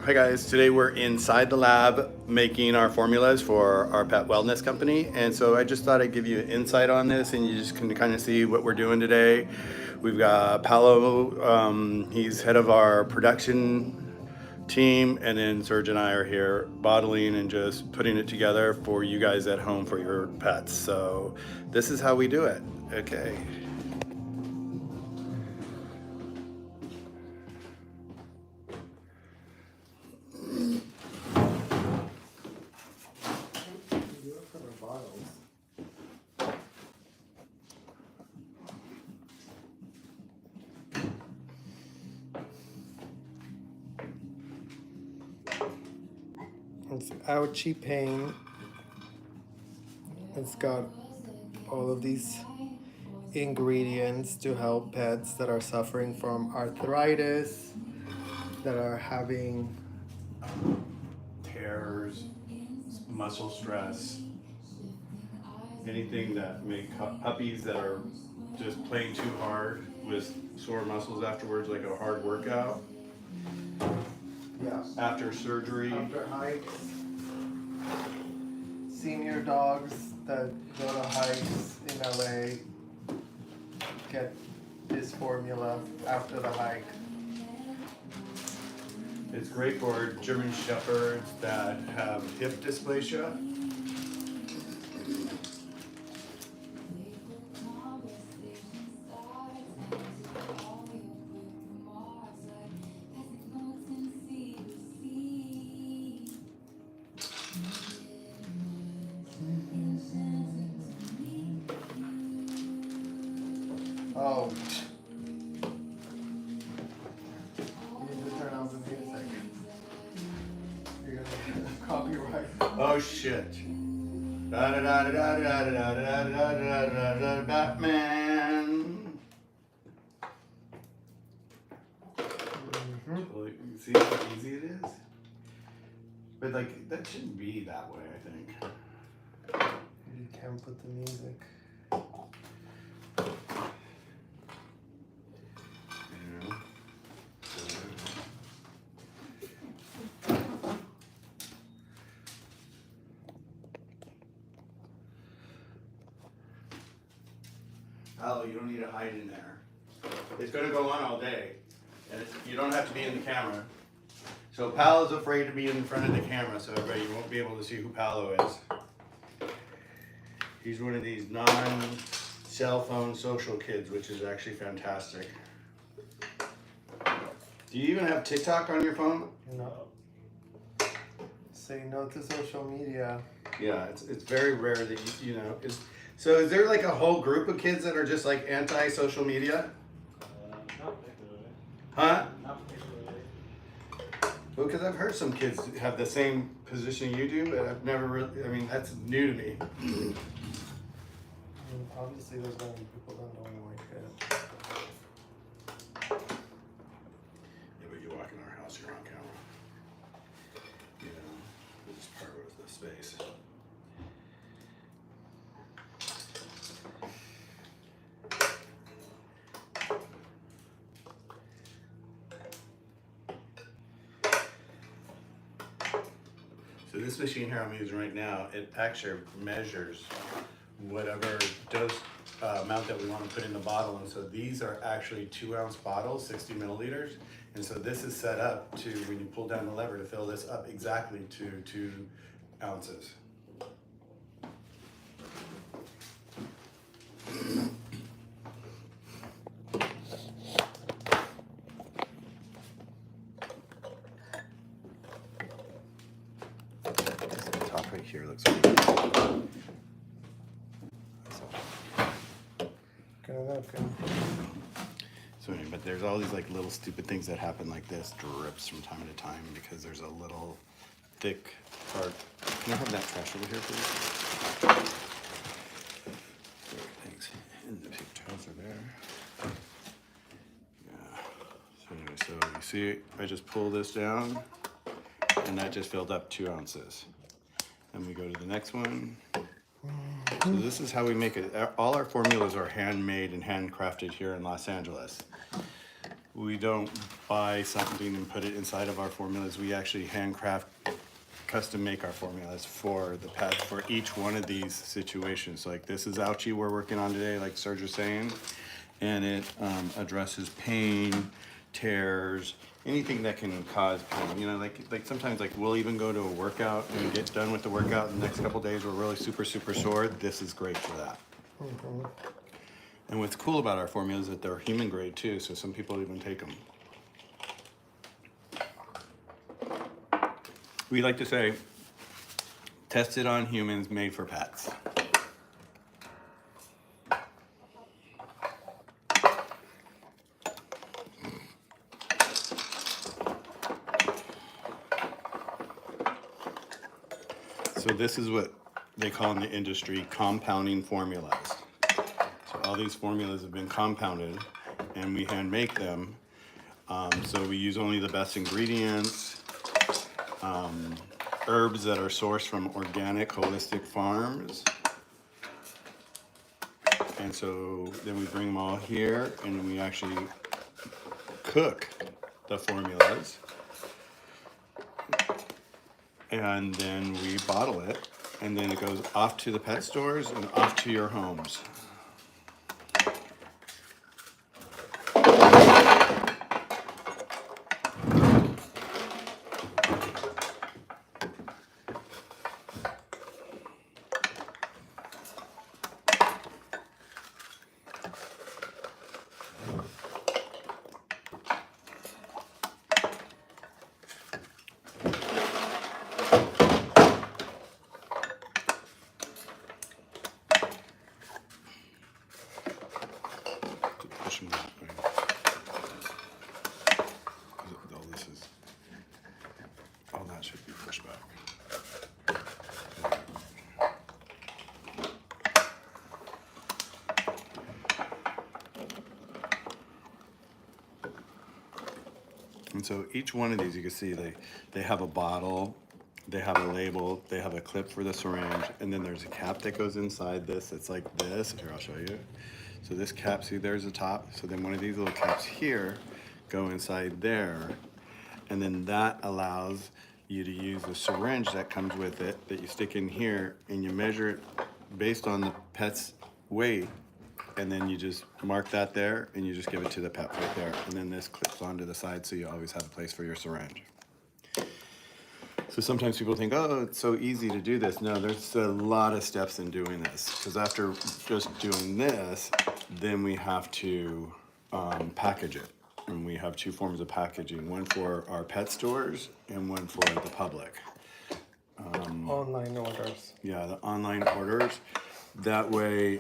Hi guys, today we're inside the lab making our formulas for our pet wellness company, and so I just thought I'd give you an insight on this and you just can kind of see what we're doing today. We've got Paolo, he's head of our production team, and then Serge and I are here bottling and just putting it together for you guys at home for your pets. So this is how we do it. Okay. It's ouchie pain. It's got all of these ingredients to help pets that are suffering from arthritis, that are having Tears, muscle stress, anything that make puppies that are just playing too hard with sore muscles afterwards, like a hard workout, after surgery. after hikes, senior dogs that go to hikes in LA get this formula after the hike. It's great for German Shepherds that have hip dysplasia. Oh. You need to turn off the music. You're gonna get copyright. Oh shit. Da da da da da da da da da da da da Batman. Totally. See how easy it is? But like that shouldn't be that way, I think. You can't put the music. Oh, you don't need to hide in there. It's going to go on all day, and you don't have to be in the camera. So Pal is afraid to be in front of the camera, so everybody you won't be able to see who Paolo is. He's one of these non-cell phone social kids, which is actually fantastic. Do you even have TikTok on your phone? No. Say no to social media. Yeah, it's very rare that you know. So is there like a whole group of kids that are just like anti-social media? Not particularly. Huh? Not particularly. Well, because I've heard some kids have the same position you do, but I've never really, I mean, that's new to me. I mean, obviously, there's going to be people that don't like it. Yeah, but you walk in our house, you're on camera. You know, this part was the space. So this machine here I'm using right now, it actually measures whatever dose amount that we want to put in the bottle. And so these are actually 2-ounce bottles, 60 milliliters. And so this is set up to, when you pull down the lever, to fill this up exactly to 2 ounces. The top right here looks weak. So anyway, but there's all these like little stupid things that happen like this, drips from time to time because there's a little thick part. Can I have that trash over here, please? Thanks. And the paper towels are there. Yeah. So anyway, so you see, I just pull this down, and that just filled up 2 ounces. Then we go to the next one. So this is how we make it. All our formulas are handmade and handcrafted here in Los Angeles. We don't buy something and put it inside of our formulas. We actually handcraft, custom make our formulas for the pet for each one of these situations. Like this is Ouchie we're working on today, like Serge was saying, and it addresses pain, tears, anything that can cause pain. You know, like sometimes like we'll even go to a workout and get done with the workout. The next couple days we're really super sore. This is great for that. And what's cool about our formulas is that they're human grade too, so some people even take them. We like to say, tested on humans, made for pets. So this is what they call in the industry compounding formulas. So all these formulas have been compounded and we hand make them. So we use only the best ingredients, herbs that are sourced from organic, holistic farms. And so then we bring them all here and we actually cook the formulas. And then we bottle it and then it goes off to the pet stores and off to your homes. Push them that way. All that should be pushed back. And so each one of these, you can see they have a bottle, they have a label, they have a clip for the syringe, and then there's a cap that goes inside this. It's like this. Here, I'll show you. So this cap, see, there's the top. So then one of these little caps here go inside there, and then that allows you to use the syringe that comes with it that you stick in here, and you measure it based on the pet's weight, and then you just mark that there and you just give it to the pet right there, and then this clips onto the side so you always have a place for your syringe. So sometimes people think, oh, it's so easy to do this. No, there's a lot of steps in doing this, because after just doing this, then we have to package it. And we have two forms of packaging, one for our pet stores and one for the public. Online orders. Yeah, the online orders. That way,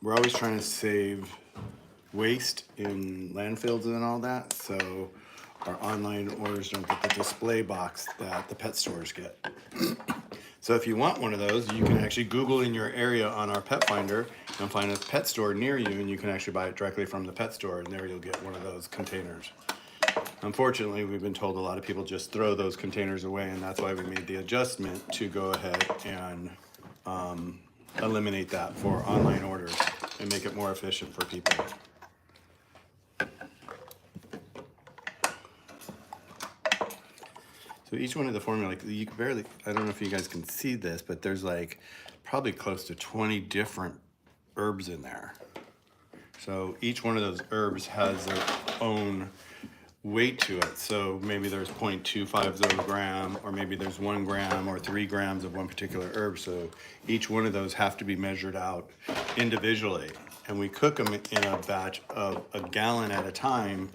we're always trying to save waste in landfills and all that. So our online orders don't get the display box that the pet stores get. So if you want one of those, you can actually Google in your area on our pet finder and find a pet store near you, and you can actually buy it directly from the pet store, and there you'll get one of those containers. Unfortunately, we've been told a lot of people just throw those containers away, and that's why we made the adjustment to go ahead and eliminate that for online orders and make it more efficient for people. So each one of the formula, like you can barely, I don't know if you guys can see this, but there's like probably close to 20 different herbs in there. So each one of those herbs has their own weight to it. So maybe there's 0.25 gram, or maybe there's 1 gram or 3 grams of one particular herb. So each one of those have to be measured out individually. And we cook them in a batch of a gallon at a time,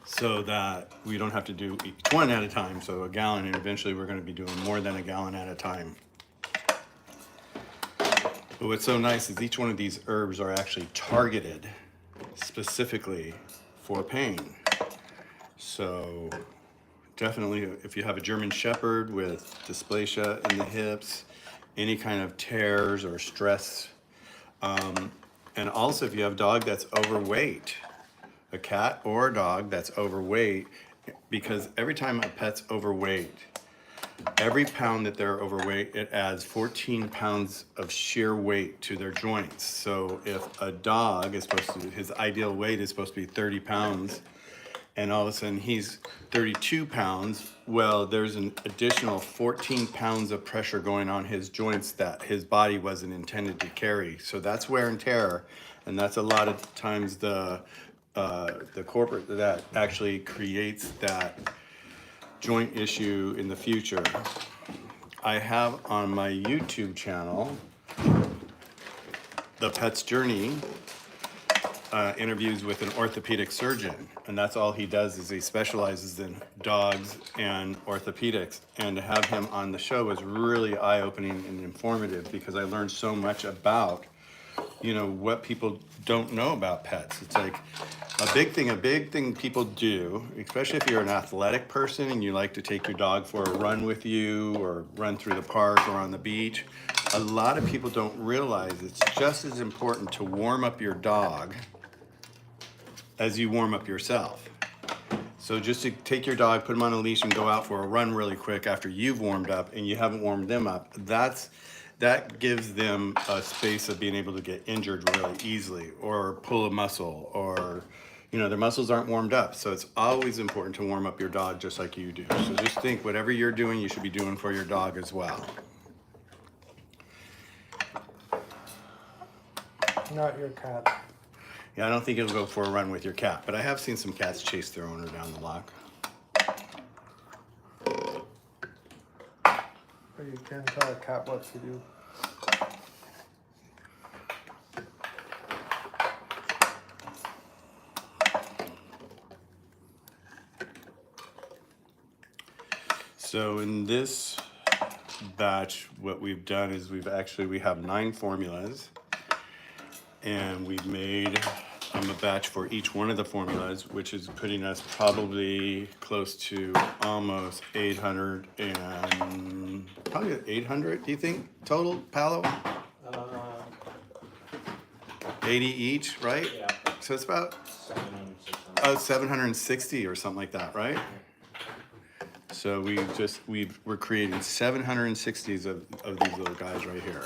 so that we don't have to do each one at a time. So a gallon, and eventually we're going to be doing more than a gallon at a time. But what's so nice is each one of these herbs are actually targeted specifically for pain. So definitely if you have a German Shepherd with dysplasia in the hips, any kind of tears or stress, and also if you have a dog that's overweight, a cat or a dog that's overweight, because every time a pet's overweight, every pound that they're overweight, it adds 14 pounds of sheer weight to their joints. So if a dog is supposed to, his ideal weight is supposed to be 30 pounds, and all of a sudden he's 32 pounds, well, there's an additional 14 pounds of pressure going on his joints that his body wasn't intended to carry. So that's wear and tear, and that's a lot of times the corporate that actually creates that joint issue in the future. I have on my YouTube channel, The Pet's Journey, interviews with an orthopedic surgeon, and that's all he does is he specializes in dogs and orthopedics. And to have him on the show was really eye-opening and informative because I learned so much about, you know, what people don't know about pets. It's like a big thing people do, especially if you're an athletic person and you like to take your dog for a run with you or run through the park or on the beach. A lot of people don't realize it's just as important to warm up your dog as you warm up yourself. So just to take your dog, put him on a leash and go out for a run really quick after you've warmed up and you haven't warmed them up, that gives them a space of being able to get injured really easily or pull a muscle, or you know, their muscles aren't warmed up. So it's always important to warm up your dog just like you do. So just think whatever you're doing, you should be doing for your dog as well. Not your cat. Yeah, I don't think it'll go for a run with your cat, but I have seen some cats chase their owner down the block. But you can't tell a cat what to do. So in this batch, what we've done is we have 9 formulas, and we've made a batch for each one of the formulas, which is putting us probably close to almost 800 and probably 800, do you think, total, Paolo? 80 each, right? Yeah. So it's about 760 or something like that, right? So we're creating 760s of these little guys right here.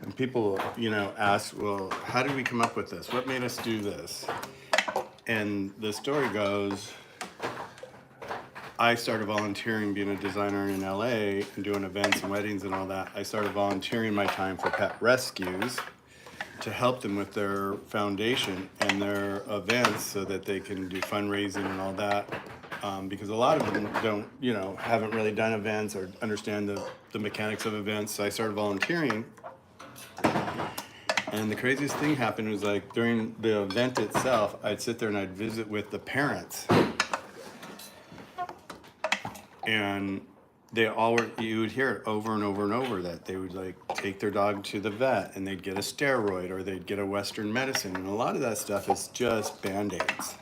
And people, you know, ask, well, how did we come up with this? What made us do this? And the story goes, I started volunteering, being a designer in LA and doing events and weddings and all that. I started volunteering my time for pet rescues to help them with their foundation and their events so that they can do fundraising and all that. Because a lot of them don't, you know, haven't really done events or understand the mechanics of events. So I started volunteering. And the craziest thing happened was, like, during the event itself, I'd sit there and I'd visit with the parents. And you would hear it over and over and over that they would, like, take their dog to the vet and they'd get a steroid or they'd get a Western medicine. And a lot of that stuff is just Band-Aids.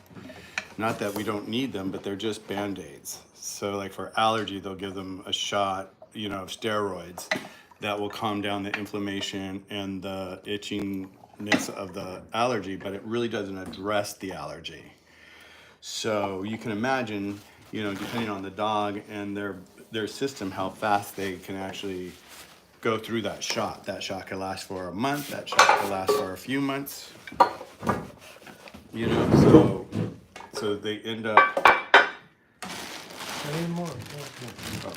Not that we don't need them, but they're just Band-Aids. So, like, for allergy, they'll give them a shot, you know, of steroids that will calm down the inflammation and the itchiness of the allergy, but it really doesn't address the allergy. So you can imagine, you know, depending on the dog and their system, how fast they can actually go through that shot. That shot could last for a month, that shot could last for a few months. You know, so they end up. I need more. Oh.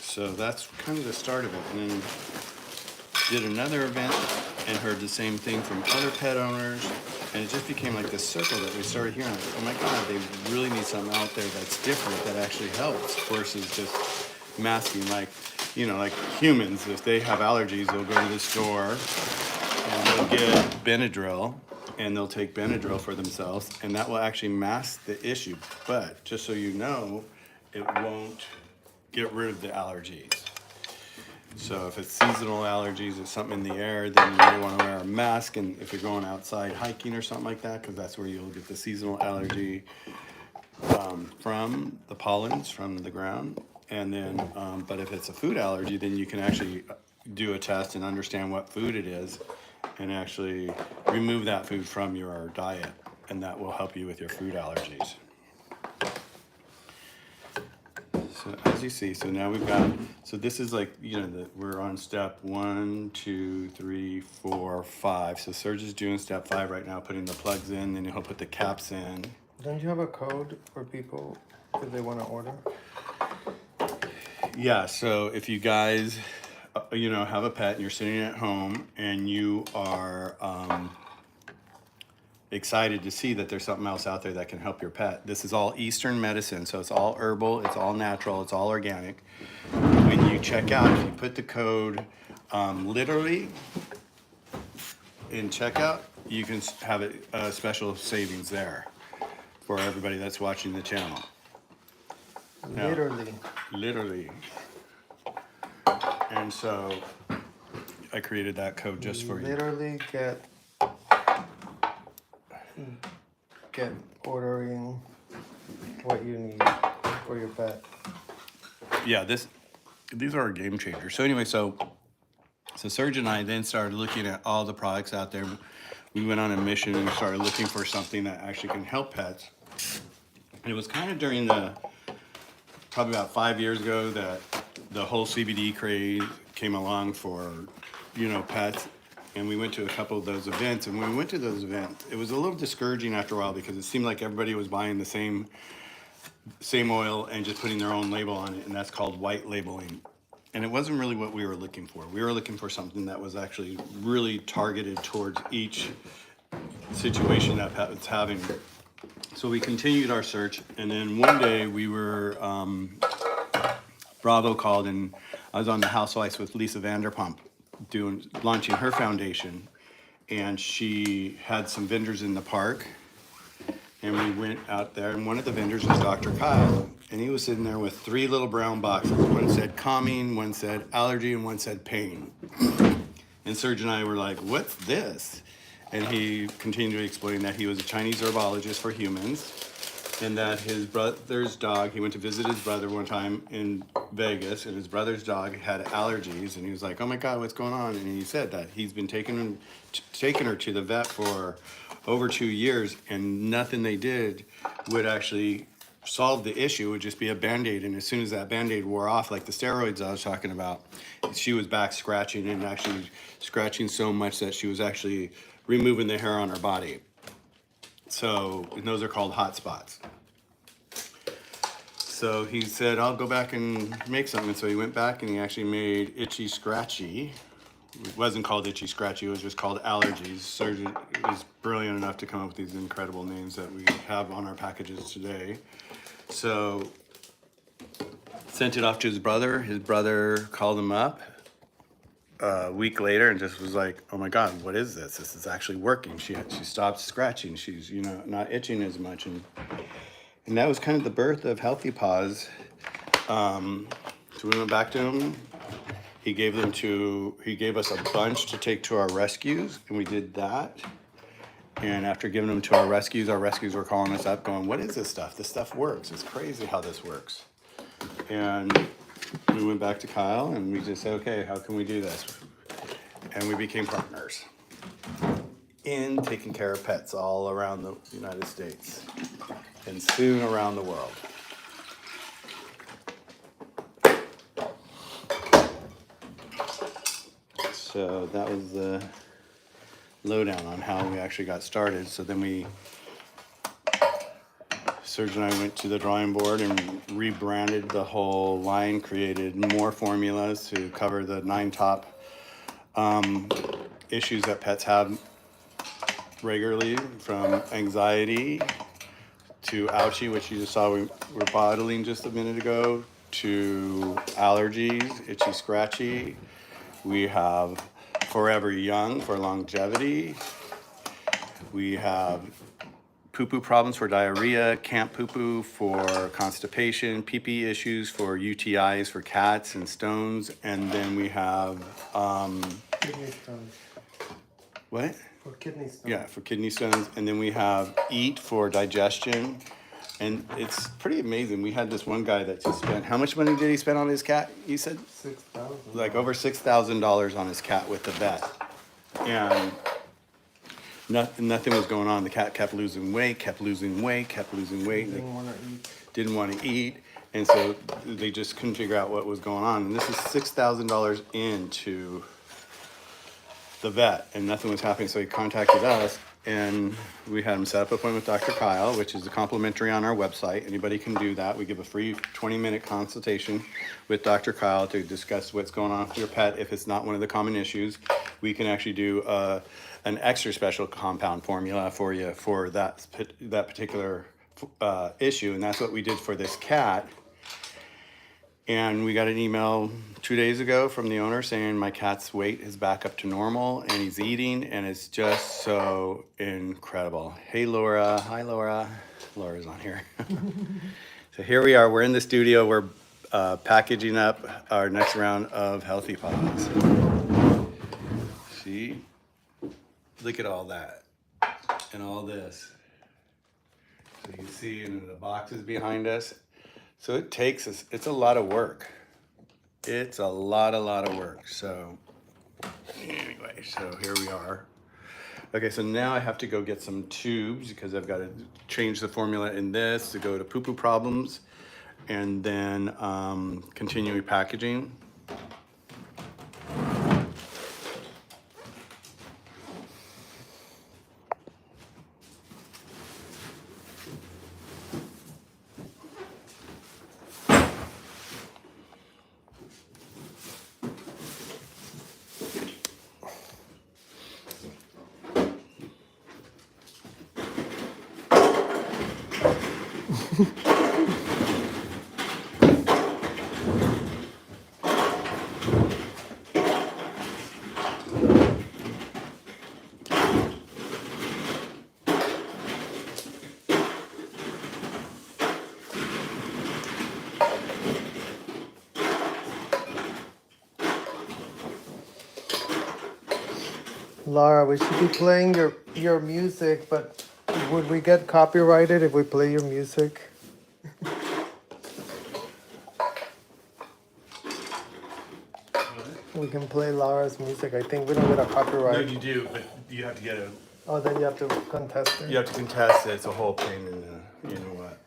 So that's kind of the start of it. And then did another event and heard the same thing from other pet owners. And it just became like this circle that we started hearing, like, oh my God, they really need something out there that's different, that actually helps, versus just masking, like, you know, like humans, if they have allergies, they'll go to the store and they'll get Benadryl, and they'll take Benadryl for themselves, and that will actually mask the issue. But just so you know, it won't get rid of the allergies. So if it's seasonal allergies or something in the air, then you may want to wear a mask. And if you're going outside hiking or something like that, because that's where you'll get the seasonal allergy from the pollens from the ground. And then, but if it's a food allergy, then you can actually do a test and understand what food it is and actually remove that food from your diet. And that will help you with your food allergies. So as you see, so now we've got, so this is like, you know, we're on step 1, 2, 3, 4, 5. So Serge is doing step 5 right now, putting the plugs in, then he'll put the caps in. Don't you have a code for people if they want to order? Yeah, so if you guys, you know, have a pet and you're sitting at home and you are excited to see that there's something else out there that can help your pet. This is all Eastern medicine, so it's all herbal, it's all natural, it's all organic. When you check out, if you put the code literally in checkout, you can have a special savings there for everybody that's watching the channel. Now, literally. And so I created that code just for you. Literally get ordering what you need for your pet. Yeah, these are a game changer. So anyway, so Serge and I then started looking at all the products out there. We went on a mission and started looking for something that actually can help pets. And it was kind of during probably about 5 years ago that the whole CBD craze came along for, you know, pets. And we went to a couple of those events. And when we went to those events, it was a little discouraging after a while because it seemed like everybody was buying the same oil and just putting their own label on it. And that's called white labeling. And it wasn't really what we were looking for. We were looking for something that was actually really targeted towards each situation that pet was having. So we continued our search, and then one day we were, Bravo called, and I was on the Housewives with Lisa Vanderpump launching her foundation, and she had some vendors in the park, and we went out there, and one of the vendors was Dr. Kyle, and he was sitting there with 3 little brown boxes. One said calming, one said allergy, and one said pain. And Serge and I were like, what's this? And he continued to explain that he was a Chinese herbologist for humans and that his brother's dog, he went to visit his brother one time in Vegas, and his brother's dog had allergies, and he was like, oh my God, what's going on? And he said that he's been taking her to the vet for over 2 years, and nothing they did would actually solve the issue. It would just be a Band-Aid, and as soon as that Band-Aid wore off, like the steroids I was talking about, she was back scratching, and actually scratching so much that she was actually removing the hair on her body. So, and those are called hot spots. So he said, I'll go back and make something. So he went back and he actually made Itchy Scratchy. It wasn't called Itchy Scratchy, it was just called Allergies. Surgeon is brilliant enough to come up with these incredible names that we have on our packages today. So sent it off to his brother. His brother called him up a week later and just was like, oh my God, what is this? This is actually working. She stopped scratching. She's, you know, not itching as much. And that was kind of the birth of Healthy Paws. So we went back to him. He gave us a bunch to take to our rescues, and we did that. And after giving them to our rescues were calling us up going, what is this stuff? This stuff works. It's crazy how this works. And we went back to Kyle and we just said, okay, how can we do this? And we became partners in taking care of pets all around the United States and soon around the world. So that was the lowdown on how we actually got started. So then Serge and I went to the drawing board and rebranded the whole line, created more formulas to cover the 9 top issues that pets have regularly, from anxiety to ouchie, which you just saw we were bottling just a minute ago, to allergies, itchy scratchy. We have Forever Young for longevity. We have poo-poo problems for diarrhea, camp poo-poo for constipation, pee-pee issues for UTIs for cats and stones, and then we have Kidney stones. what? For kidney stones. Yeah, for kidney stones, and then we have eat for digestion, and it's pretty amazing. We had this one guy that just spent, how much money did he spend on his cat? You said 6,000. like over $6,000 on his cat with the vet, and nothing was going on. The cat kept losing weight, kept losing weight, kept losing weight. Didn't want to eat. Didn't want to eat, and so they just couldn't figure out what was going on. And this is $6,000 into the vet, and nothing was happening. So he contacted us, and we had him set up an appointment with Dr. Kyle, which is complimentary on our website. Anybody can do that. We give a free 20-minute consultation with Dr. Kyle to discuss what's going on with your pet. If it's not one of the common issues, we can actually do an extra special compound formula for you for that particular issue, and that's what we did for this cat. And we got an email 2 days ago from the owner saying my cat's weight is back up to normal and he's eating, and it's just so incredible. Hey Laura. Hi Laura. Laura's on here. So here we are. We're in the studio. We're packaging up our next round of Healthy Paws. See? Look at all that and all this. So you can see in the boxes behind us. So it takes us, it's a lot of work. It's a lot of work. So anyway, so here we are. Okay, so now I have to go get some tubes because I've got to change the formula in this to go to poo-poo problems and then continue packaging. Laura, we should be playing your music, but would we get copyrighted if we play your music? We can play Laura's music. I think we don't get a No, copyright. you do, but you have to get a, Oh, then you have to contest it. you have to contest it. It's a whole pain in the, you know what.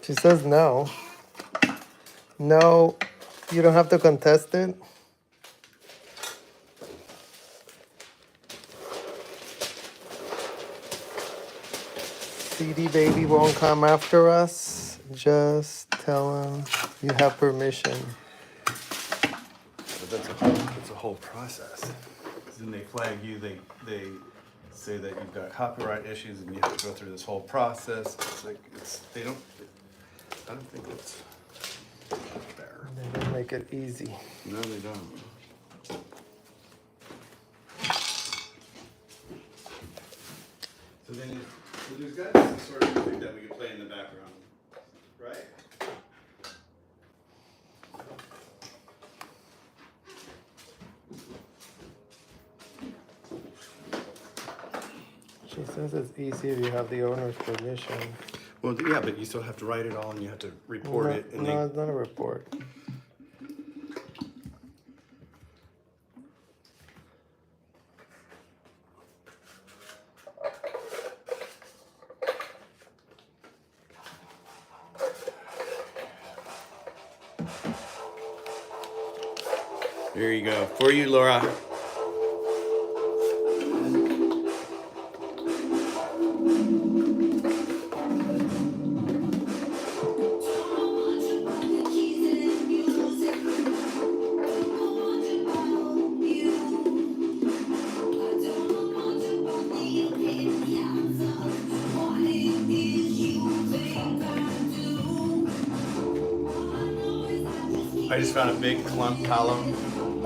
She says no. No, you don't have to contest it. CD baby won't come after us. Just tell him you have permission. But that's a whole process. 'Cause then they flag you, they say that you've got copyright issues and you have to go through this whole process. It's like, I don't think it's fair. They don't make it easy. No, they don't. So then, there's got to be some sort of music that we can play in the background, right? She says it's easy if you have the owner's permission. Well, yeah, but you still have to write it all and you have to report it. And No, it's not a report. There you go. For you, Laura. I just found a big clump tallow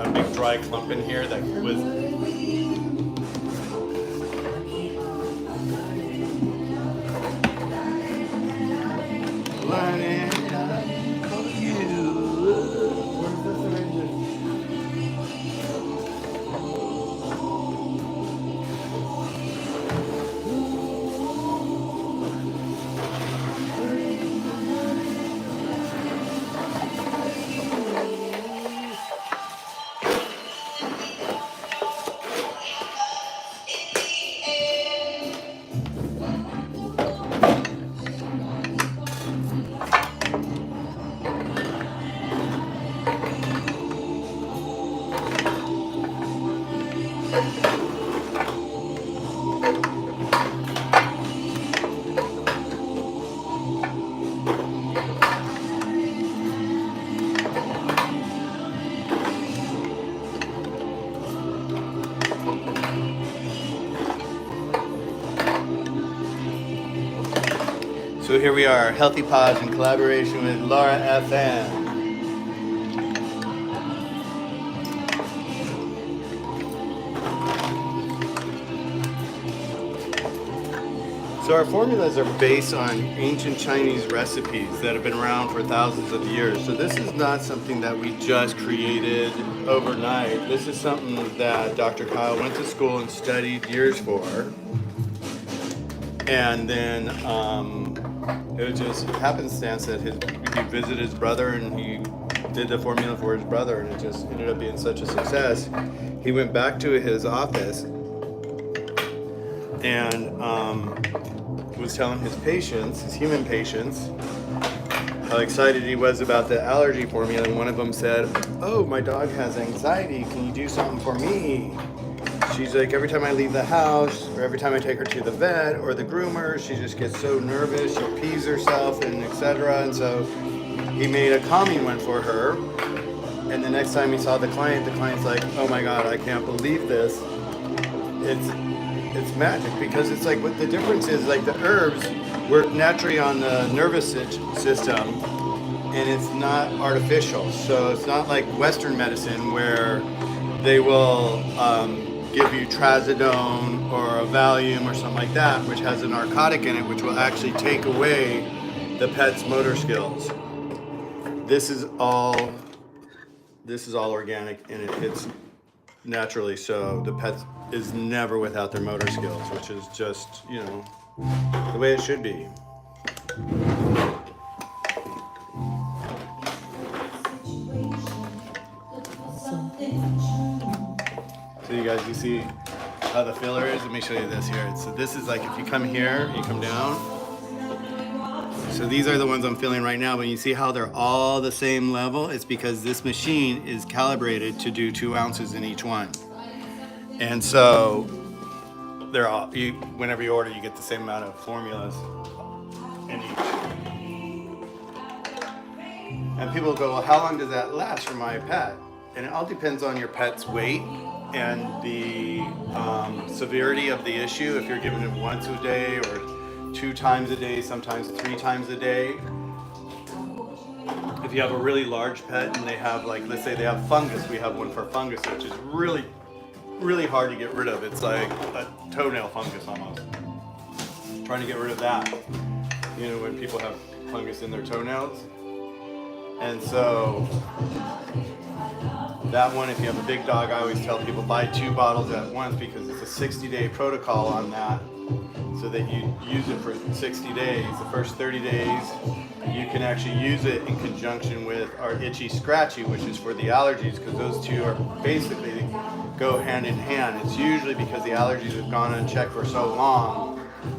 a big dry clump in here that was. Learning you. Where's the syringes? So here we are, Healthy Paws in collaboration with Laura FM. So our formulas are based on ancient Chinese recipes that have been around for thousands of years. So this is not something that we just created overnight. This is something that Dr. Kyle went to school and studied years for. And then it was just happenstance that he visited his brother and he did the formula for his brother, and it just ended up being such a success. He went back to his office and was telling his patients, his human patients, how excited he was about the allergy formula, and one of them said, "Oh, my dog has anxiety, can you do something for me?" She's like, every time I leave the house, or every time I take her to the vet or the groomer, she just gets so nervous, she pees herself, and etc. And so he made a calming one for her. And the next time he saw the client's like, "Oh my God, I can't believe this." It's magic, because it's like, what the difference is, like the herbs work naturally on the nervous system, and it's not artificial. So it's not like Western medicine where they will give you trazodone or a Valium or something like that, which has a narcotic in it, which will actually take away the pet's motor skills. This is all organic, and it hits naturally, so the pet is never without their motor skills, which is just, the way it should be. So you guys, you see how the filler is? Let me show you this here. So this is like, if you come here, you come down. So these are the ones I'm feeling right now, but you see how they're all the same level? It's because this machine is calibrated to do 2 ounces in each one. And so they're all, whenever you order, you get the same amount of formulas in each. And people go, "Well, how long does that last for my pet?" And it all depends on your pet's weight and the severity of the issue. If you're giving it once a day or 2 times a day, sometimes 3 times a day. If you have a really large pet and they have, like, let's say they have fungus, we have one for fungus, which is really, really hard to get rid of. It's like a toenail fungus almost. Trying to get rid of that. When people have fungus in their toenails. And so that one, if you have a big dog, I always tell people buy 2 bottles at once, because it's a 60-day protocol on that, so that you use it for 60 days. The first 30 days, you can actually use it in conjunction with our Itchy Scratchy, which is for the allergies, because those two are basically go hand in hand. It's usually because the allergies have gone unchecked for so long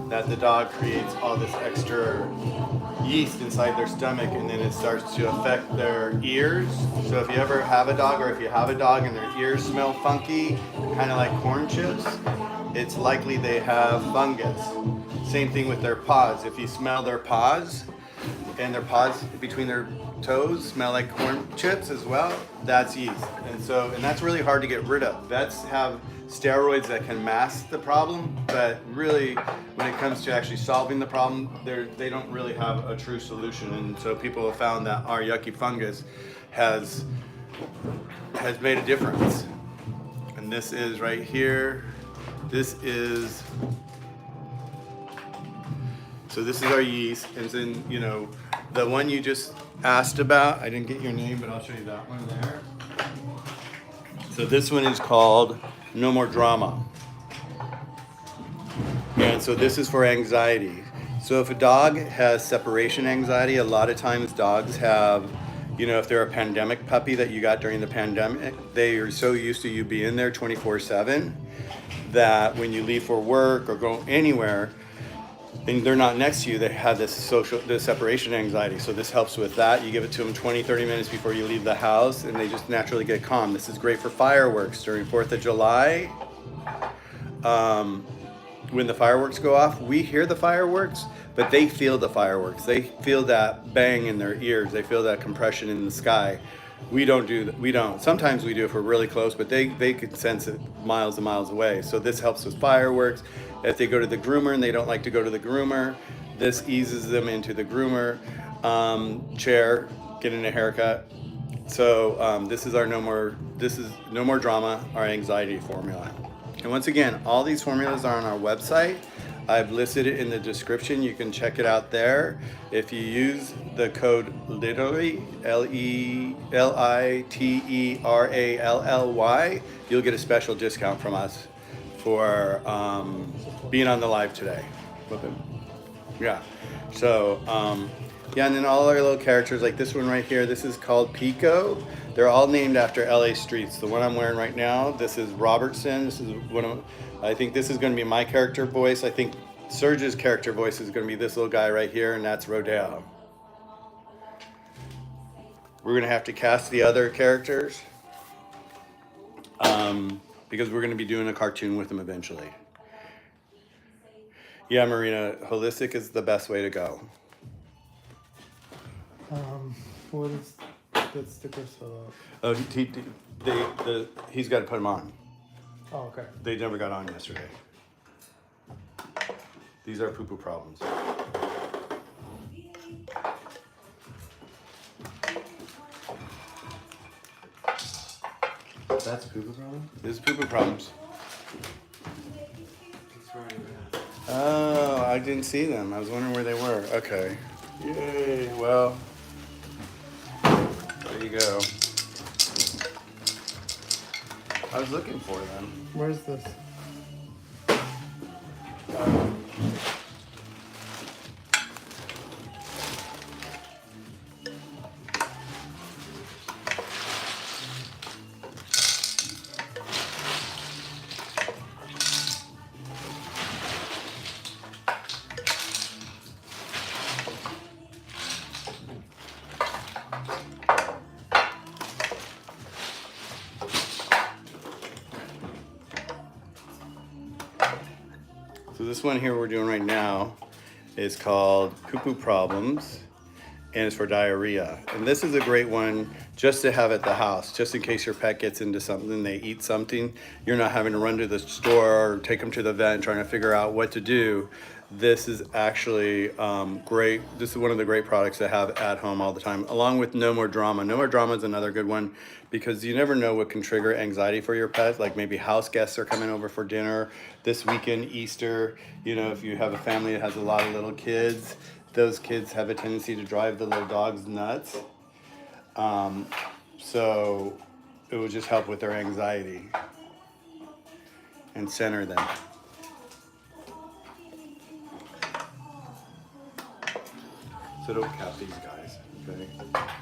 that the dog creates all this extra yeast inside their stomach, and then it starts to affect their ears. So if you ever have a dog, or if you have a dog and their ears smell funky, kind of like corn chips, it's likely they have fungus. Same thing with their paws. If you smell their paws, and their paws between their toes smell like corn chips as well, that's yeast. And that's really hard to get rid of. Vets have steroids that can mask the problem, but really, when it comes to actually solving the problem, they don't really have a true solution. And so people have found that our yucky fungus has has made a difference. And this is right here. This is our yeast, and then, you know, the one you just asked about, I didn't get your name, but I'll show you that one there. So this one is called No More Drama. And so this is for anxiety. So if a dog has separation anxiety, a lot of times dogs have, you know, if they're a pandemic puppy that you got during the pandemic, they are so used to you being there 24/7 that when you leave for work or go anywhere, and they're not next to you, they have this separation anxiety. So this helps with that. You give it to them 20, 30 minutes before you leave the house, and they just naturally get calm. This is great for fireworks during 4th of July. When the fireworks go off, we hear the fireworks, but they feel the fireworks. They feel that bang in their ears. They feel that compression in the sky. We don't do that. We don't. Sometimes we do if we're really close, but they can sense it miles and miles away. So this helps with fireworks. If they go to the groomer and they don't like to go to the groomer, this eases them into the groomer chair, getting a haircut. So this is no more drama, our anxiety formula. And once again, all these formulas are on our website. I've listed it in the description. You can check it out there. If you use the code LITERALLY, LITERALLY, you'll get a special discount from us for being on the live today. Yeah. So, yeah, and then all our little characters, like this one right here, this is called Pico. They're all named after LA streets. The one I'm wearing right now, this is Robertson. This is I think this is going to be my character voice. I think Serge's character voice is going to be this little guy right here, and that's Rodale. We're going to have to cast the other characters because we're going to be doing a cartoon with them eventually. Yeah, Marina, holistic is the best way to go. What is that sticker so? Oh, he's got to put them on. Oh, okay. They never got on yesterday. These are poo-poo problems. That's poo-poo problem? This is poo-poo problems. Oh, I didn't see them. I was wondering where they were. Okay. Yay. Well, there you go. I was looking for them. Where's this? So this one here we're doing right now is called Poo-Poo Problems, and it's for diarrhea. And this is a great one just to have at the house, just in case your pet gets into something, they eat something. You're not having to run to the store or take them to the vet and trying to figure out what to do. This is actually great. This is one of the great products to have at home all the time, along with No More Drama. No More Drama is another good one because you never know what can trigger anxiety for your pet. Like maybe house guests are coming over for dinner this weekend, Easter. You know, if you have a family that has a lot of little kids, those kids have a tendency to drive the little dogs nuts. So it will just help with their anxiety and center them. So don't cap these guys, okay?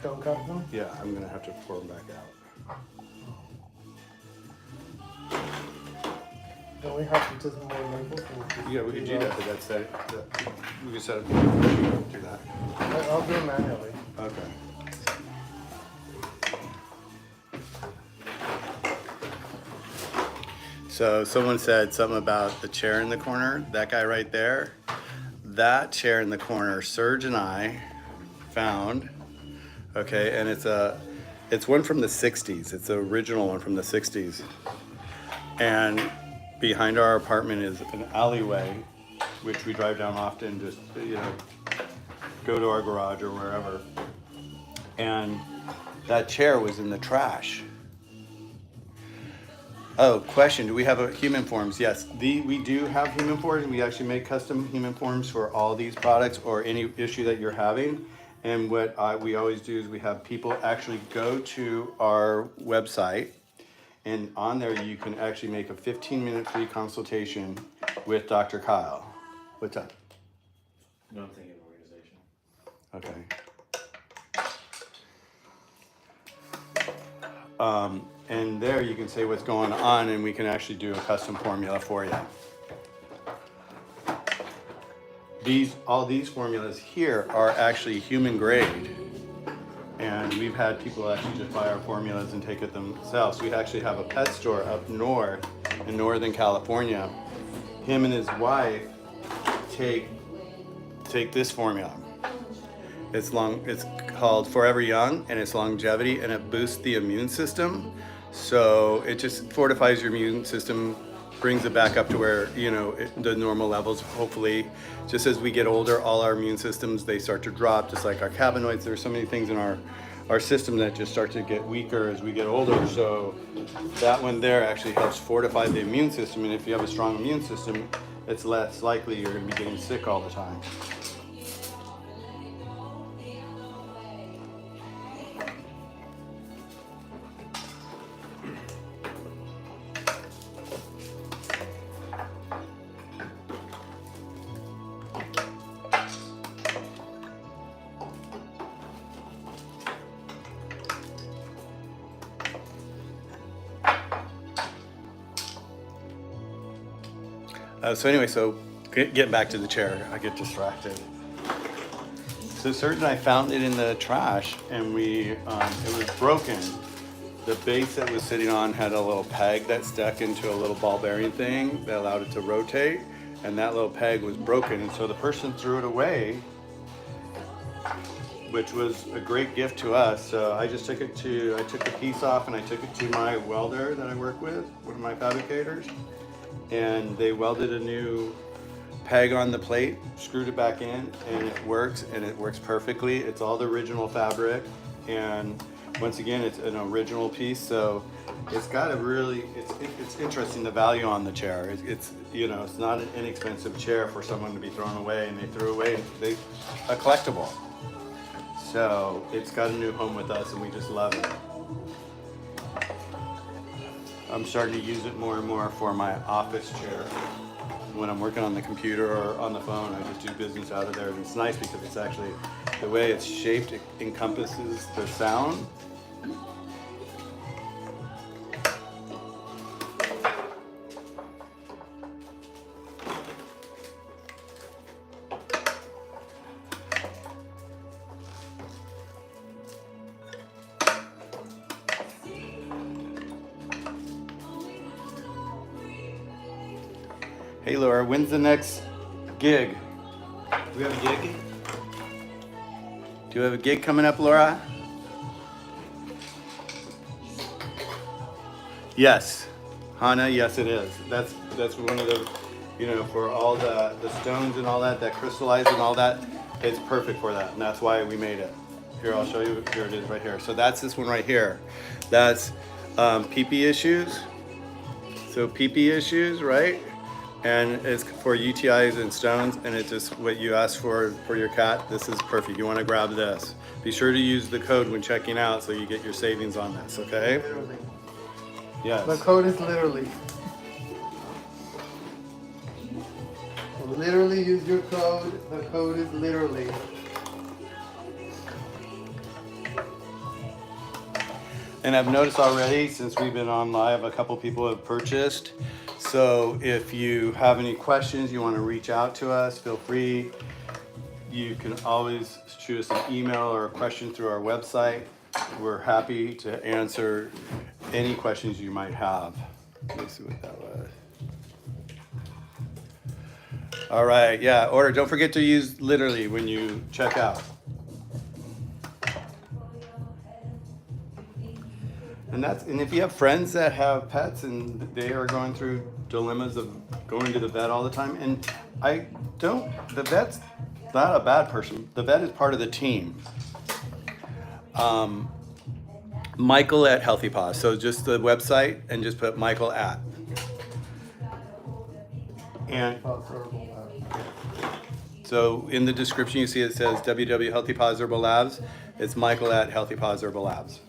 Don't cut them? Yeah, I'm gonna have to pour them back out. Don't we have to just more labels? Yeah, we can do that, but that's it. We can set up, do that. I'll do it manually. Okay. So someone said something about the chair in the corner, that guy right there. That chair in the corner, Serge and I found, okay, and it's one from the 60s. It's the original one from the 60s. And behind our apartment is an alleyway, which we drive down often, just, you know, go to our garage or wherever. And That chair was in the trash. Oh, question, do we have a human forms? Yes, we do have human forms. We actually make custom human forms for all these products or any issue that you're having. And what we always do is we have people actually go to our website, and on there you can actually make a 15-minute free consultation with Dr. Kyle. What's up? No, I'm thinking organization. Okay. And there you can say what's going on, and we can actually do a custom formula for you. All these formulas here are actually human grade, and we've had people actually just buy our formulas and take it themselves. We actually have a pet store up north in Northern California. Him and his wife take this formula. It's called Forever Young, and it's longevity, and it boosts the immune system. So it just fortifies your immune system, brings it back up to where, the normal levels, hopefully. Just as we get older, all our immune systems, they start to drop, just like our cannabinoids. There's so many things in our system that just start to get weaker as we get older. So that one there actually helps fortify the immune system. And if you have a strong immune system, it's less likely you're going to be getting sick all the time. So getting back to the chair, I get distracted. So certain, I found it in the trash, and it was broken. The base that was sitting on had a little peg that stuck into a little ball bearing thing that allowed it to rotate, and that little peg was broken, and so the person threw it away, which was a great gift to us. So I just took the piece off, and I took it to my welder that I work with, one of my fabricators, and they welded a new peg on the plate, screwed it back in, and it works perfectly. It's all the original fabric, and once again, it's an original piece, so it's got it's interesting, the value on the chair. It's not an inexpensive chair for someone to be thrown away, and they threw away a collectible. So it's got a new home with us, and we just love it. I'm starting to use it more and more for my office chair. When I'm working on the computer or on the phone, I just do business out of there. And it's nice because it's actually, the way it's shaped, it encompasses the sound. Hey Laura, when's the next gig? Do we have a gig? Do you have a gig coming up, Laura? Yes. Hannah, yes it is. That's one of the, for all the stones and all that crystallize and all that, it's perfect for that. And that's why we made it. Here, I'll show you. Here it is right here. So that's this one right here. That's pee-pee issues. So pee-pee issues, right? And it's for UTIs and stones, and it's just what you asked for your cat. This is perfect. You want to grab this. Be sure to use the code when checking out so you get your savings on this, okay? Literally. Yes. The code is literally. Literally use your code. The code is literally. And I've noticed already, since we've been on live, a couple people have purchased. So if you have any questions, you want to reach out to us, feel free. You can always shoot us an email or a question through our website. We're happy to answer any questions you might have. Let me see what that was. All right, yeah, order. Don't forget to use literally when you check out. And if you have friends that have pets and they are going through dilemmas of going to the vet all the time, and the vet's not a bad person. The vet is part of the team. Michael at Healthy Paws. So just the website and just put Michael at. And so in the description you see it says www Healthy Paws Herbal Labs. It's Michael at Healthy Paws Herbal Labs.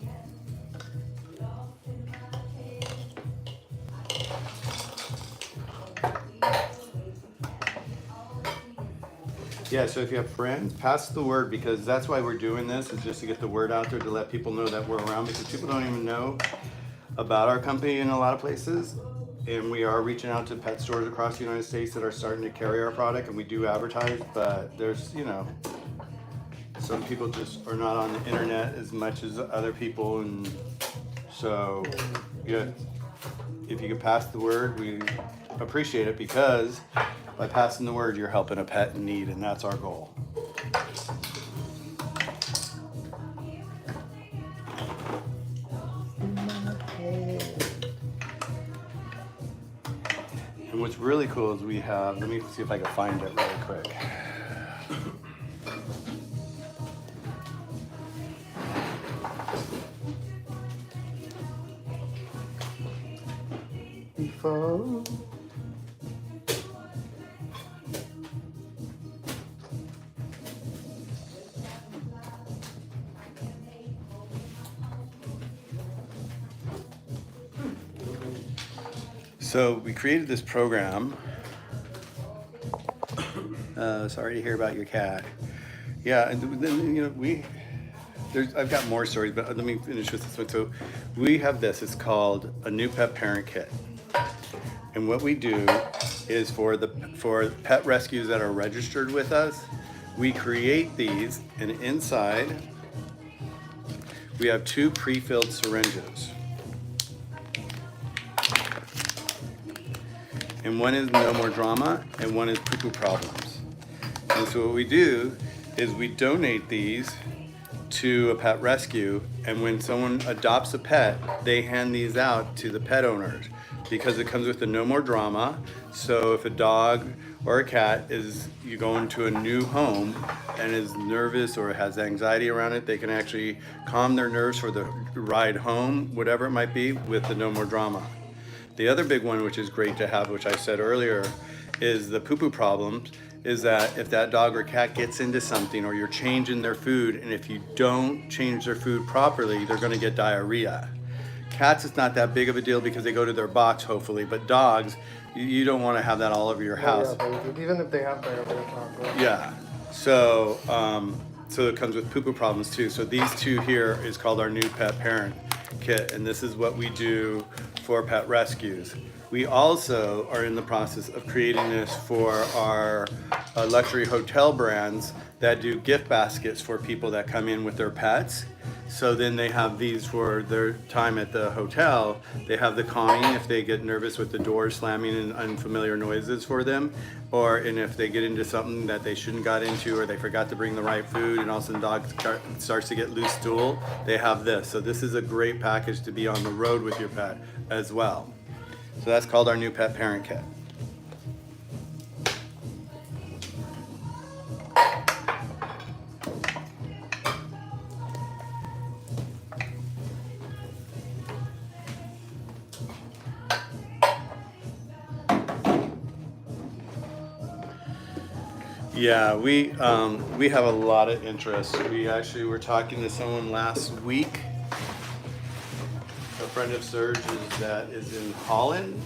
Yeah, so if you have friends, pass the word, because that's why we're doing this, is just to get the word out there, to let people know that we're around, because people don't even know about our company in a lot of places. And we are reaching out to pet stores across the United States that are starting to carry our product, and we do advertise, but there's, some people just are not on the internet as much as other people, and so, yeah, if you could pass the word, we appreciate it, because by passing the word, you're helping a pet in need, and that's our goal. And what's really cool is we have, let me see if I can find it really quick. Before. So we created this program. Sorry to hear about your cat. Yeah, and then I've got more stories, but let me finish with this one. So we have this. It's called a new pet parent kit, and what we do is for pet rescues that are registered with us, we create these, and inside we have 2 pre-filled syringes. And one is no more drama, and one is poo-poo problems. And so what we do is we donate these to a pet rescue, and when someone adopts a pet, they hand these out to the pet owners, because it comes with the no more drama. So if a dog or a cat you go into a new home and is nervous or has anxiety around it, they can actually calm their nerves for the ride home, whatever it might be, with the no more drama. The other big one, which is great to have, which I said earlier, is the poo-poo problems, is that if that dog or cat gets into something, or you're changing their food, and if you don't change their food properly, they're gonna get diarrhea. Cats, it's not that big of a deal because they go to their box, hopefully, but dogs, you don't wanna have that all over your house. Yeah, even if they have diarrhea. Yeah, so it comes with poo-poo problems too. So these 2 here is called our new pet parent kit, and this is what we do for pet rescues. We also are in the process of creating this for our luxury hotel brands that do gift baskets for people that come in with their pets. So then they have these for their time at the hotel. They have the calming if they get nervous with the doors slamming and unfamiliar noises for them, and if they get into something that they shouldn't got into, or they forgot to bring the right food, and all of a sudden dog starts to get loose stool, they have this. So this is a great package to be on the road with your pet as well. So that's called our new pet parent kit. Yeah, we have a lot of interest. We actually were talking to someone last week, a friend of Serge's that is in Holland,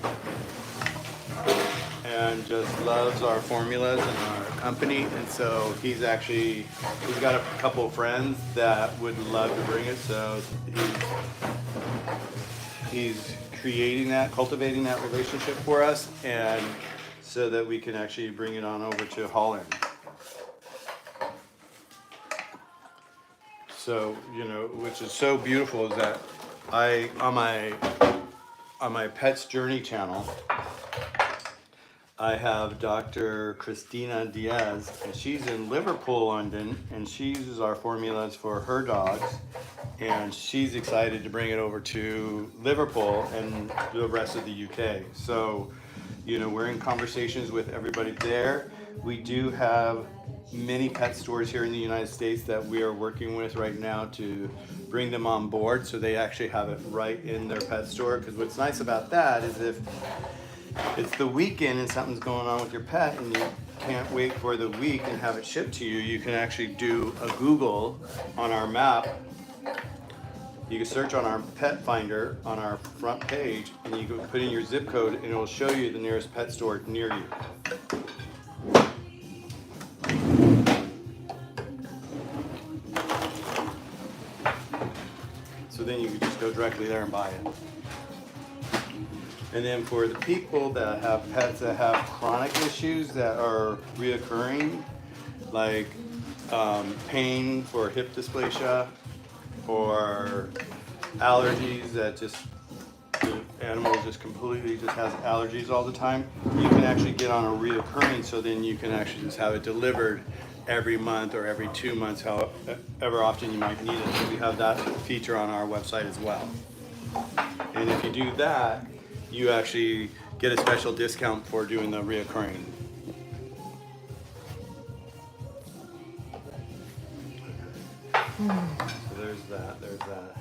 and just loves our formulas and our company. And so he's got a couple of friends that would love to bring it. So he's cultivating that relationship for us, and so that we can actually bring it on over to Holland. So, which is so beautiful, is that on my Pets Journey channel, I have Dr. Christina Diaz, and she's in Liverpool, London, and she uses our formulas for her dogs, and she's excited to bring it over to Liverpool and the rest of the UK. So, we're in conversations with everybody there. We do have many pet stores here in the United States that we are working with right now to bring them on board so they actually have it right in their pet store. Because what's nice about that is if it's the weekend and something's going on with your pet and you can't wait for the week and have it shipped to you, you can actually do a Google on our map. You can search on our pet finder on our front page and you can put in your zip code and it will show you the nearest pet store near you. So then you can just go directly there and buy it. And then for the people that have pets that have chronic issues that are reoccurring, like pain for hip dysplasia or allergies that just the animal just completely just has allergies all the time, you can actually get on a reoccurring, so then you can actually just have it delivered every month or every 2 months, however often you might need it. So we have that feature on our website as well. And if you do that, you actually get a special discount for doing the reoccurring. So there's that, there's that.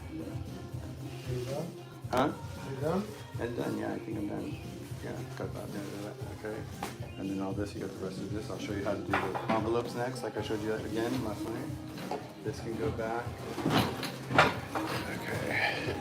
You done? Huh? You done? I'm done, yeah, I think I'm done. Yeah, got that, okay. And then all this, you got the rest of this. I'll show you how to do the envelopes next, like I showed you that again last night. This can go back. Okay.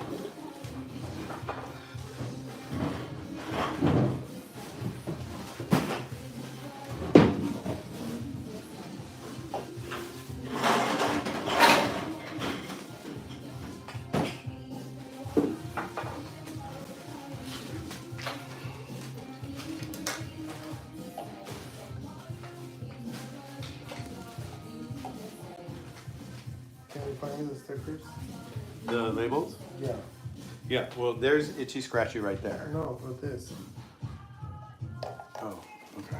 Can you find me the stickers? The labels? Yeah. Yeah, well, there's Itchy Scratchy right there. No, for this. Oh, okay.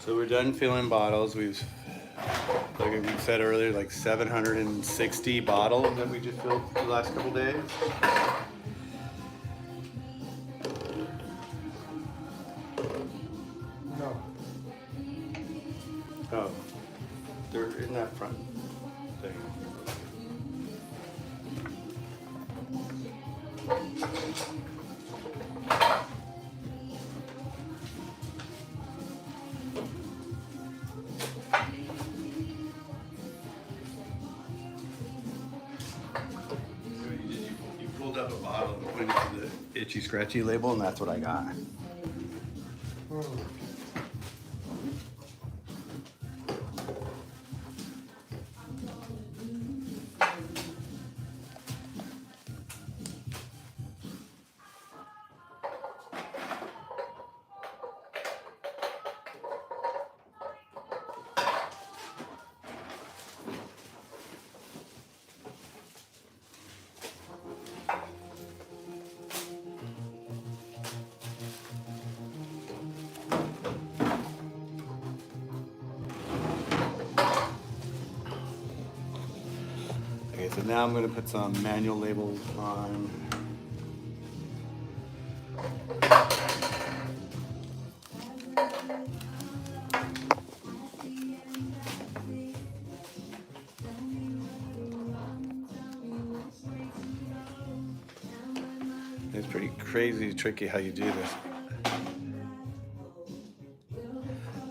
So we're done filling bottles. Like we said earlier, like 760 bottles that we just filled the last couple days. No. Oh, they're in that front thing. You pulled up a bottle and pointed to the Itchy Scratchy label, and that's what I got. Okay, so now I'm going to put some manual labels on. It's pretty crazy, tricky how you do this.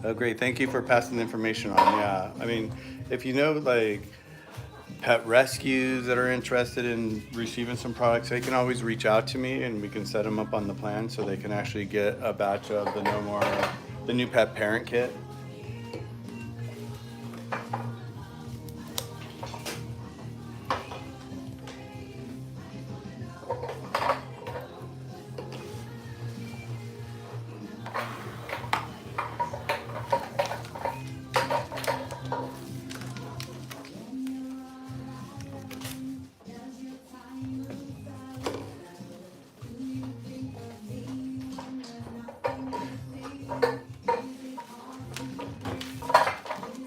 Oh, great. Thank you for passing the information on. Yeah. I mean, if you know, like, pet rescues that are interested in receiving some products, they can always reach out to me and we can set them up on the plan so they can actually get a batch of the new pet parent kit.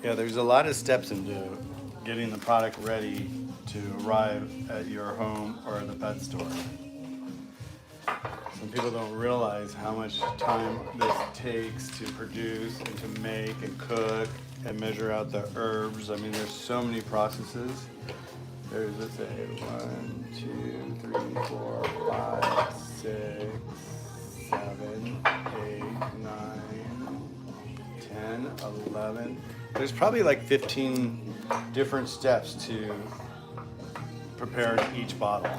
Yeah, there's a lot of steps into getting the product ready to arrive at your home or the pet store. Some people don't realize how much time this takes to produce and to make and cook and measure out the herbs. I mean, there's so many processes. There's, let's say, 1, 2, 3, 4, 5, 6, 7, 8, 9, 10, 11. There's probably like 15 different steps to prepare each bottle.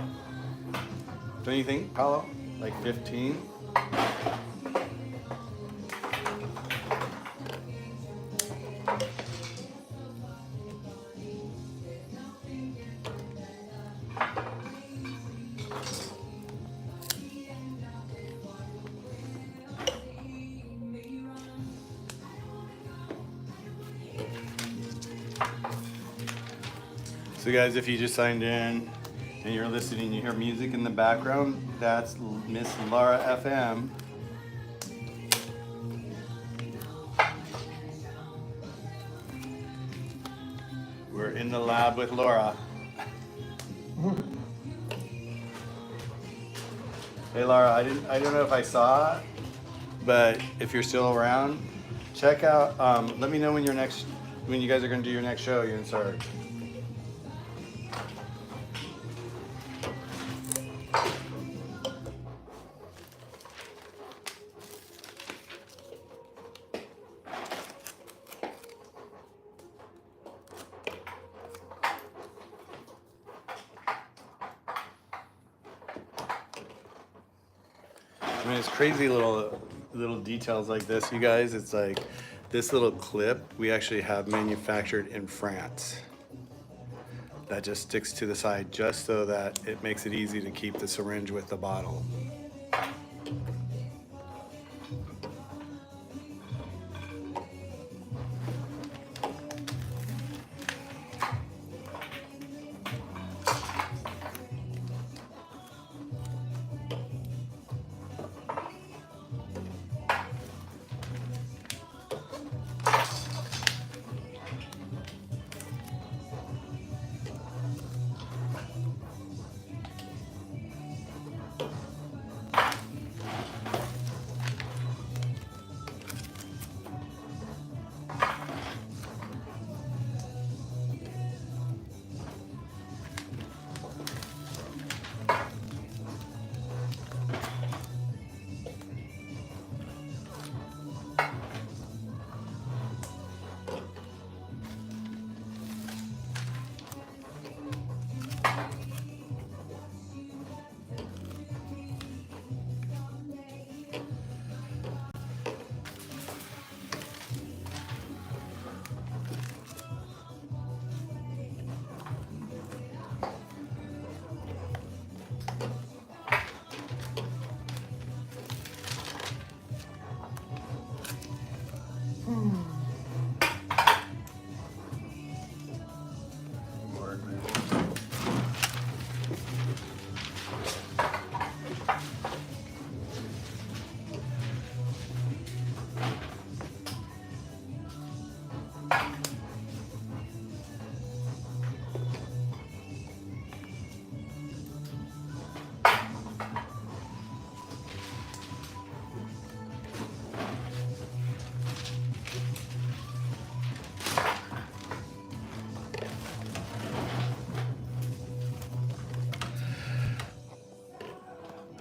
Don't you think, Paolo? Like 15? So guys, if you just signed in and you're listening, you hear music in the background, that's Miss Laura FM. We're in the lab with Laura. Hey Laura, I don't know if I saw it, but if you're still around, check out, let me know when you guys are gonna do your next show, you insert. I mean, it's crazy little details like this, you guys. It's like this little clip we actually have manufactured in France. That just sticks to the side just so that it makes it easy to keep the syringe with the bottle.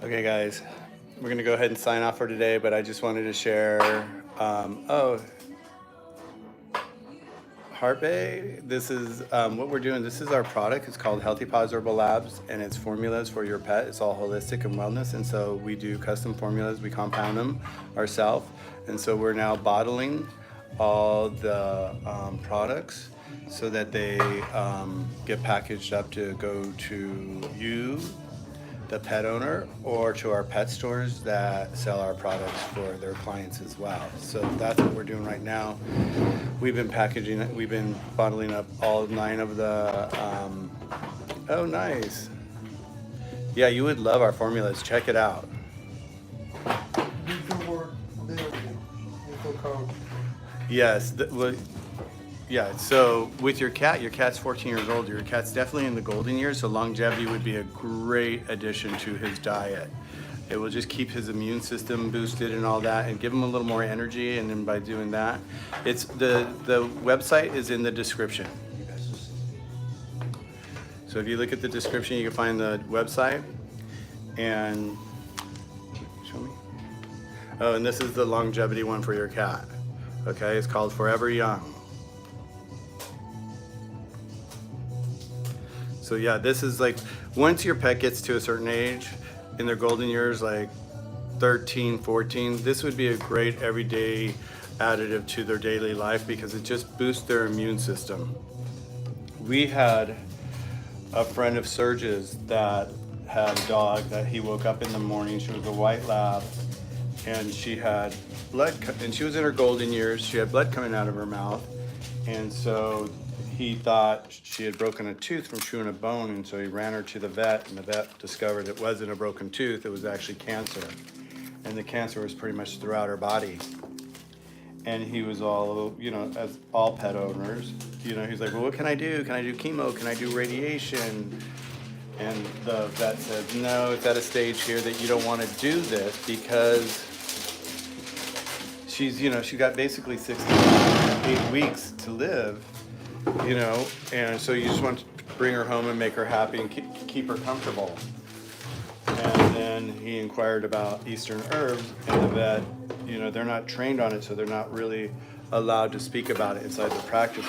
Okay, guys, we're gonna go ahead and sign off for today, but I just wanted to share, Heart Bay, this is what we're doing. This is our product. It's called Healthy Paws Herbal Labs, and it's formulas for your pet. It's all holistic and wellness, and so we do custom formulas. We compound them ourselves, and so we're now bottling all the products so that they get packaged up to go to you, the pet owner, or to our pet stores that sell our products for their clients as well. So that's what we're doing right now. We've been packaging it, we've been bottling up all 9 of the, oh nice. Yeah, you would love our formulas, check it out. Yes, Yeah, so with your cat's 14 years old, your cat's definitely in the golden years, so longevity would be a great addition to his diet. It will just keep his immune system boosted and all that and give him a little more energy, and then by doing that, it's the website is in the description. So if you look at the description, you can find the website and show me. Oh, and this is the longevity one for your cat. Okay, it's called Forever Young. So yeah, this is like, once your pet gets to a certain age, in their golden years, like 13, 14, this would be a great everyday additive to their daily life because it just boosts their immune system. We had a friend of Serge's that had a dog that he woke up in the morning. She was a white lab, and she had blood, and she was in her golden years. She had blood coming out of her mouth, and so he thought she had broken a tooth from chewing a bone, and so he ran her to the vet, and the vet discovered it wasn't a broken tooth, it was actually cancer. And the cancer was pretty much throughout her body. And he was all, as all pet owners, he's like, well, what can I do? Can I do chemo? Can I do radiation? And the vet said, no, it's at a stage here that you don't want to do this because she's got basically 6 to 8 weeks to live. And so you just want to bring her home and make her happy and keep her comfortable. And then he inquired about Eastern herbs, and the vet, they're not trained on it, so they're not really allowed to speak about it inside their practices.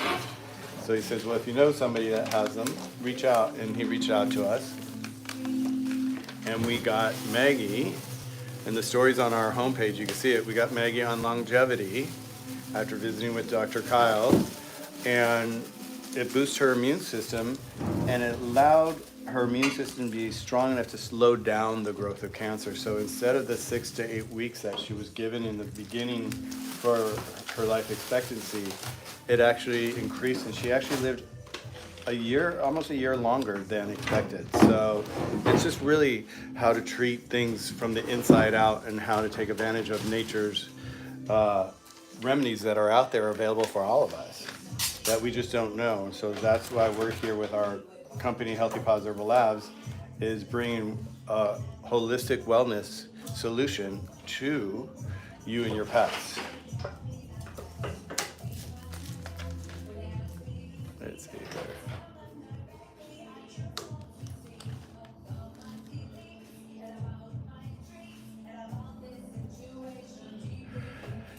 So he says, well, if you know somebody that has them, reach out. And he reached out to us. And we got Maggie, and the story's on our homepage, you can see it. We got Maggie on longevity after visiting with Dr. Kyle. And it boosts her immune system, and it allowed her immune system to be strong enough to slow down the growth of cancer. So instead of the 6 to 8 weeks that she was given in the beginning for her life expectancy, it actually increased, and she actually lived almost a year longer than expected. So it's just really how to treat things from the inside out and how to take advantage of nature's remedies that are out there available for all of us that we just don't know. So that's why we're here with our company, Healthy Paws Herbal Labs, is bringing a holistic wellness solution to you and your pets. Let's see here.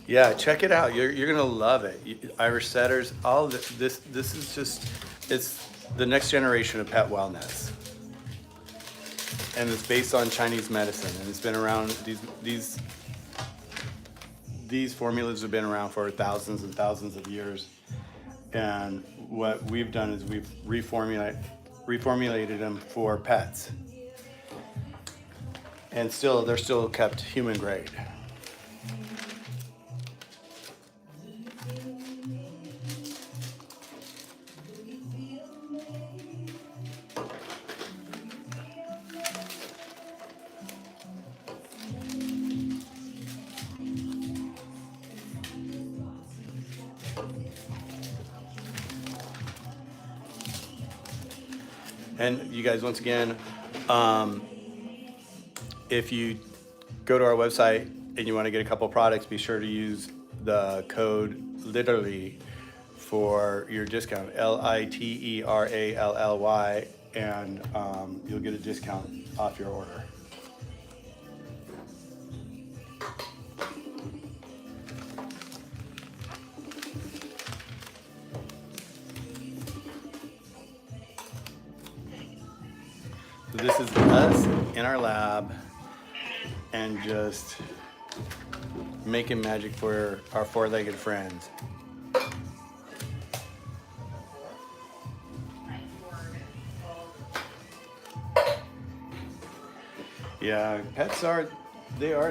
Yeah, check it out. You're gonna love it. Irish setters, all of this is just, it's the next generation of pet wellness, and it's based on Chinese medicine, and it's been around. These formulas have been around for thousands and thousands of years, and what we've done is we've reformulated them for pets, and they're still kept human grade. And you guys, once again, if you go to our website and you want to get a couple products, be sure to use the code LITERALLY for your discount, LITERALLY, and you'll get a discount off your order. So this is us in our lab and just making magic for our four-legged friends. Yeah, pets are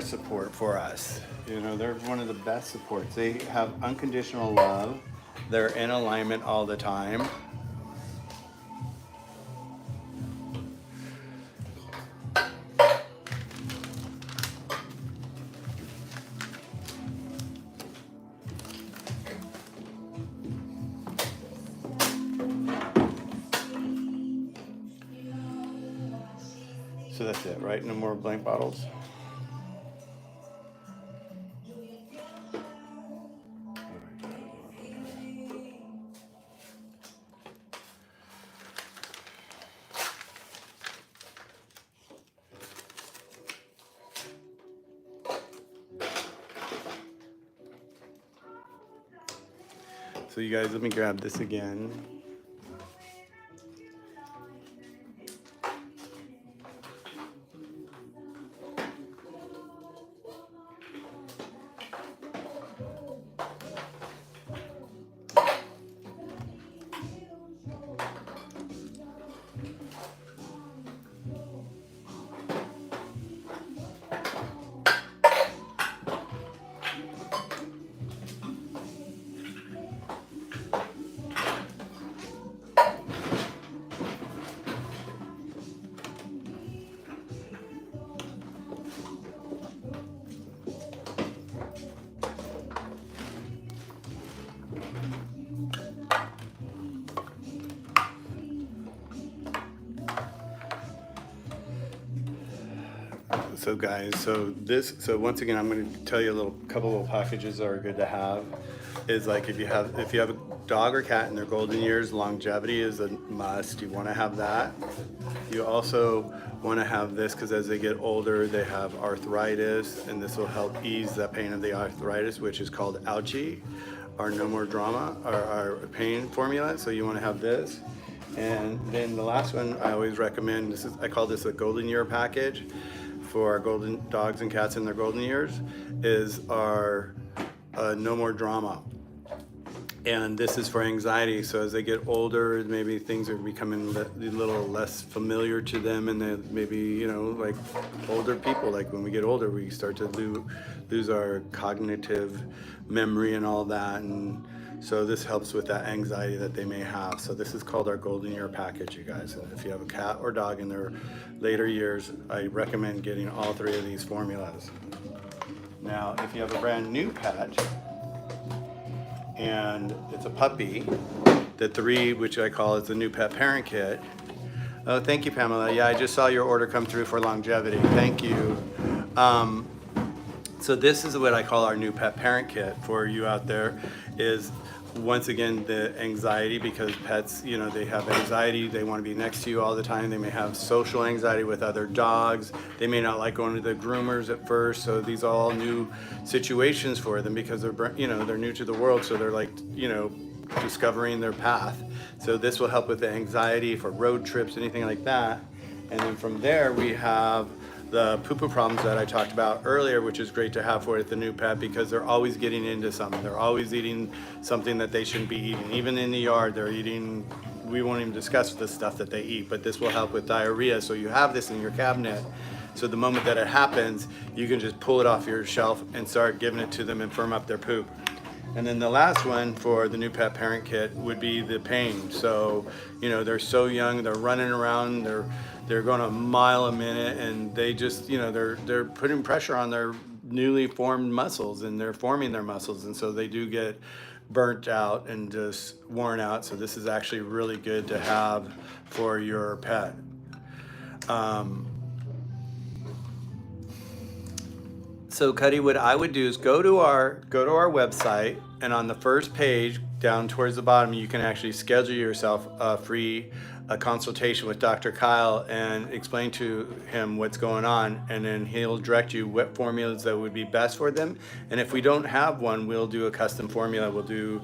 support for us. They're one of the best supports. They have unconditional love. They're in alignment all the time. So that's it, right? No more blank bottles. So you guys, let me grab this again. So guys, so once again, I'm going to tell you a couple little packages that are good to have. Is like if you have a dog or cat in their golden years, longevity is a must. You want to have that. You also want to have this because as they get older, they have arthritis, and this will help ease the pain of the arthritis, which is called Ouchie, our No More Drama, our pain formula. So you want to have this. And then the last one I always recommend, I call this a golden year package for our golden dogs and cats in their golden years, is our No More Drama. And this is for anxiety. So as they get older, maybe things are becoming a little less familiar to them, and they maybe, you know, like older people, like when we get older, we start to lose our cognitive memory and all that. And so this helps with that anxiety that they may have. So this is called our golden year package, you guys. And if you have a cat or dog in their later years, I recommend getting all three of these formulas. Now, if you have a brand new pet and it's a puppy, the three, which I call is the new pet parent kit. Oh, thank you, Pamela. Yeah, I just saw your order come through for longevity. Thank you. So this is what I call our new pet parent kit for you out there. Is once again the anxiety, because pets, you know, they have anxiety, they want to be next to you all the time. They may have social anxiety with other dogs. They may not like going to the groomers at first. So these are all new situations for them because they're, you know, they're new to the world. So they're like, you know, discovering their path. So this will help with the anxiety for road trips, anything like that. And then from there we have the poo-poo problems that I talked about earlier, which is great to have for the new pet because they're always getting into something. They're always eating something that they shouldn't be eating. Even in the yard, they're eating, we won't even discuss the stuff that they eat, but this will help with diarrhea. So you have this in your cabinet. So the moment that it happens, you can just pull it off your shelf and start giving it to them and firm up their poop. And then the last one for the new pet parent kit would be the pain. So, you know, they're so young, they're running around, they're going a mile a minute, and they just, you know, they're putting pressure on their newly formed muscles, and they're forming their muscles, and so they do get burnt out and just worn out. So this is actually really good to have for your pet. So Cuddy, what I would do is go to our website, and on the first page down towards the bottom, you can actually schedule yourself a free consultation with Dr. Kyle and explain to him what's going on, and then he'll direct you what formulas that would be best for them. And if we don't have one, we'll do a custom formula. We'll do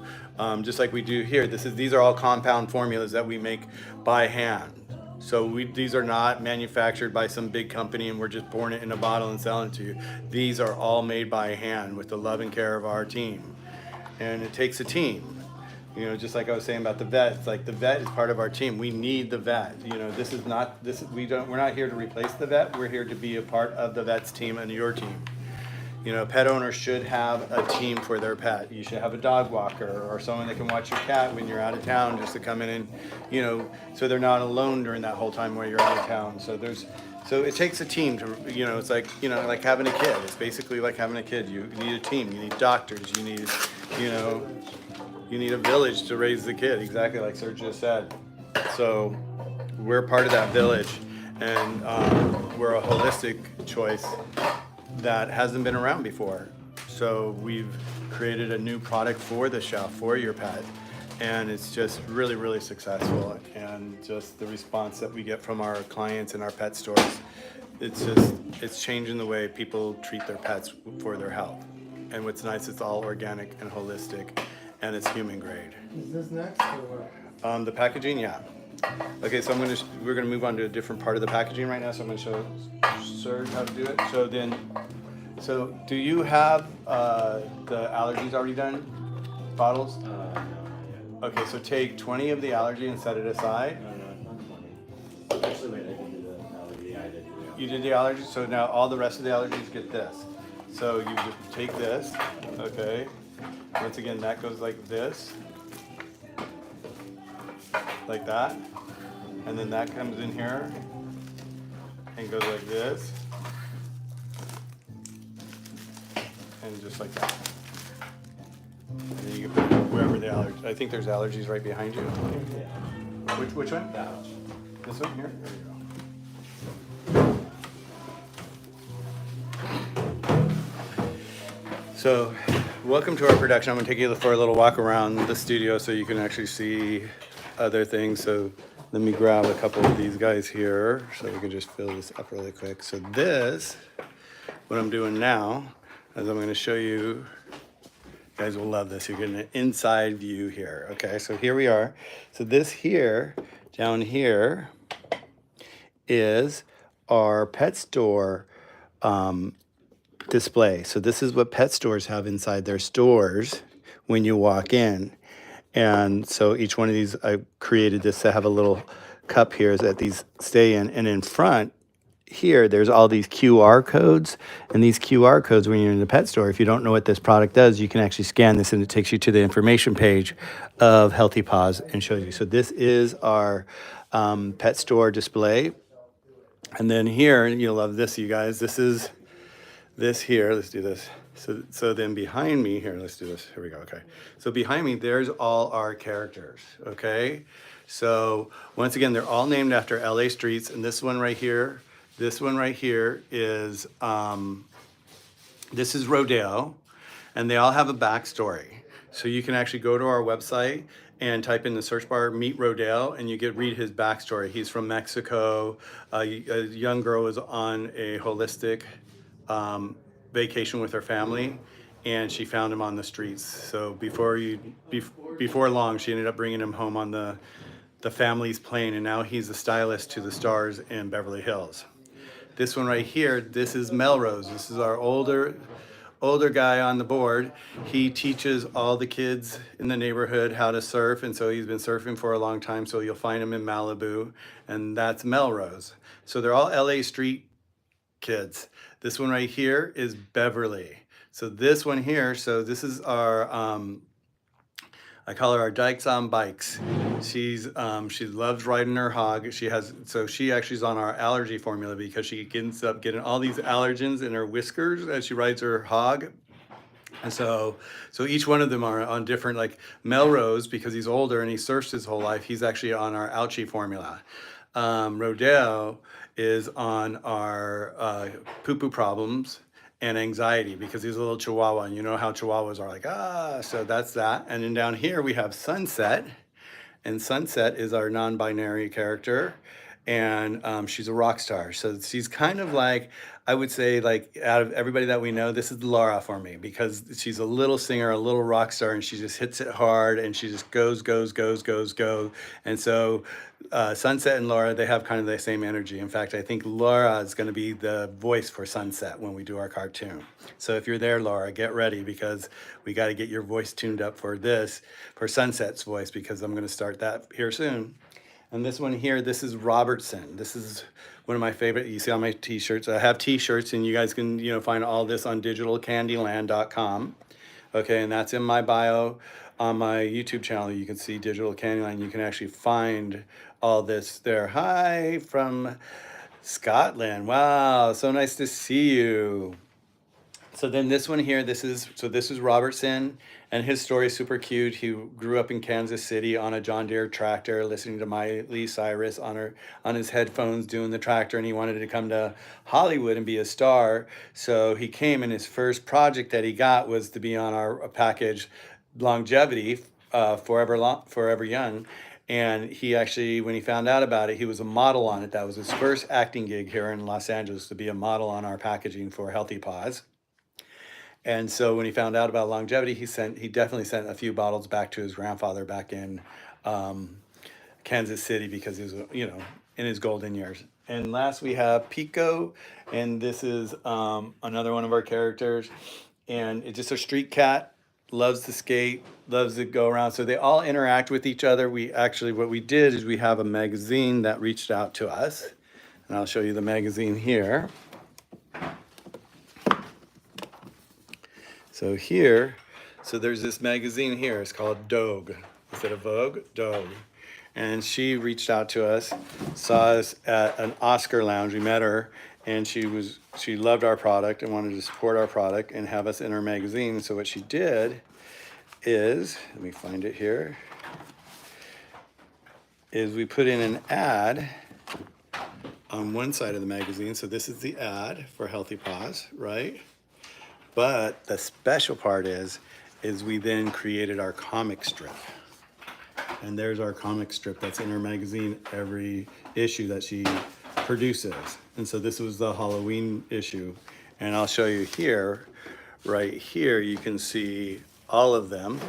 just like we do here. These are all compound formulas that we make by hand. So these are not manufactured by some big company and we're just pouring it in a bottle and selling it to you. These are all made by hand with the love and care of our team. And it takes a team. You know, just like I was saying about the vet, it's like the vet is part of our team. We need the vet. You know, we're not here to replace the vet. We're here to be a part of the vet's team and your team. You know, pet owners should have a team for their pet. You should have a dog walker or someone that can watch your cat when you're out of town, just to come in and, you know, so they're not alone during that whole time while you're out of town. So it takes a team to, you know, it's like, you know, like having a kid. It's basically like having a kid. You need a team. You need doctors. You need, you know, you need a village to raise the kid, exactly like Sergio said. So we're part of that village. And we're a holistic choice that hasn't been around before. So we've created a new product for the shelf for your pet, and it's just really, really successful. And just the response that we get from our clients in our pet stores, it's changing the way people treat their pets for their health. And what's nice, it's all organic and holistic, and it's human grade. Is this next or what? The packaging, yeah. Okay, so we're gonna move on to a different part of the packaging right now. So I'm gonna show Serge how to do it. So do you have the allergies already done? Bottles? No, not yet. Okay, so take 20 of the allergy and set it aside. No, not 20. Actually, wait, I didn't do the allergy. I did do the You did the allergies, so now all the rest of the allergies get this. So you just take this, okay? Once again, that goes like this. Like that. And then that comes in here and goes like this. And just like that. And then you can put it wherever the allergy. I think there's allergies right behind you. Yeah. Which one? That much. This one here? There you go. So, welcome to our production. I'm gonna take you for a little walk around the studio so you can actually see other things. So let me grab a couple of these guys here so we can just fill this up really quick. So this, what I'm doing now, is I'm gonna show you, you guys will love this. You're getting an inside view here. Okay, so here we are. So this here, down here, is our pet store display. So this is what pet stores have inside their stores when you walk in. And so each one of these, I created this to have a little cup here that these stay in. And in front here, there's all these QR codes. And these QR codes, when you're in the pet store, if you don't know what this product does, you can actually scan this and it takes you to the information page of Healthy Paws and shows you. So this is our pet store display. And then here, you'll love this, you guys. This is this here. Let's do this. So then behind me here, let's do this. Here we go. Okay. So behind me, there's all our characters. Okay. So once again, they're all named after LA streets. And this one right here is this is Rodeo, and they all have a backstory. So you can actually go to our website and type in the search bar "Meet Rodale," and you get read his backstory. He's from Mexico. A young girl was on a holistic vacation with her family, and she found him on the streets. So before long, she ended up bringing him home on the family's plane, and now he's a stylist to the stars in Beverly Hills. This one right here, this is Melrose. This is our older guy on the board. He teaches all the kids in the neighborhood how to surf, and so he's been surfing for a long time, so you'll find him in Malibu, and that's Melrose. So they're all LA street kids. This one right here is Beverly. So this one here, so this is our, I call her our Dykes on Bikes. She loves riding her hog. She actually is on our allergy formula because she ends up getting all these allergens in her whiskers as she rides her hog. And so each one of them are on different, like Melrose, because he's older and he surfs his whole life, he's actually on our ouchie formula. Rodeo is on our poo-poo problems and anxiety because he's a little chihuahua, and you know how chihuahuas are like, so that's that. And then down here we have Sunset, and Sunset is our non-binary character, and she's a rock star. So she's kind of like, I would say, like, out of everybody that we know, this is Laura for me, because she's a little singer, a little rock star, and she just hits it hard, and she just goes. And so Sunset and Laura, they have kind of the same energy. In fact, I think Laura is going to be the voice for Sunset when we do our cartoon. So if you're there, Laura, get ready, because we got to get your voice tuned up for Sunset's voice, because I'm going to start that here soon. And this one here, this is Robertson. This is one of my favorite. You see on my t-shirts. I have t-shirts, and you guys can find all this on digitalcandyland.com. Okay, and that's in my bio on my YouTube channel. You can see Digital Candyland. You can actually find all this there. Hi from Scotland. Wow, so nice to see you. So then this one here, this is Robertson, and his story is super cute. He grew up in Kansas City on a John Deere tractor, listening to Miley Cyrus on his headphones doing the tractor, and he wanted to come to Hollywood and be a star. So he came, and his first project that he got was to be on our package, Longevity, Forever Young. And he actually, when he found out about it, he was a model on it. That was his first acting gig here in Los Angeles, to be a model on our packaging for Healthy Paws. And so when he found out about longevity, he definitely sent a few bottles back to his grandfather back in Kansas City, because he was, in his golden years. And last we have Pico, and this is another one of our characters, and it's just a street cat, loves to skate, loves to go around. So they all interact with each other. What we did is we have a magazine that reached out to us, and I'll show you the magazine here. So there's this magazine here. It's called Dogue. Instead of Vogue, Dogue. And she reached out to us, saw us at an Oscar lounge. We met her, and she loved our product and wanted to support our product and have us in her magazine. So what she did is, let me find it here, is we put in an ad on one side of the magazine. So this is the ad for Healthy Paws, right? But the special part is we then created our comic strip. And there's our comic strip that's in her magazine every issue that she produces. And so this was the Halloween issue. And I'll show you here, right here, you can see all of them.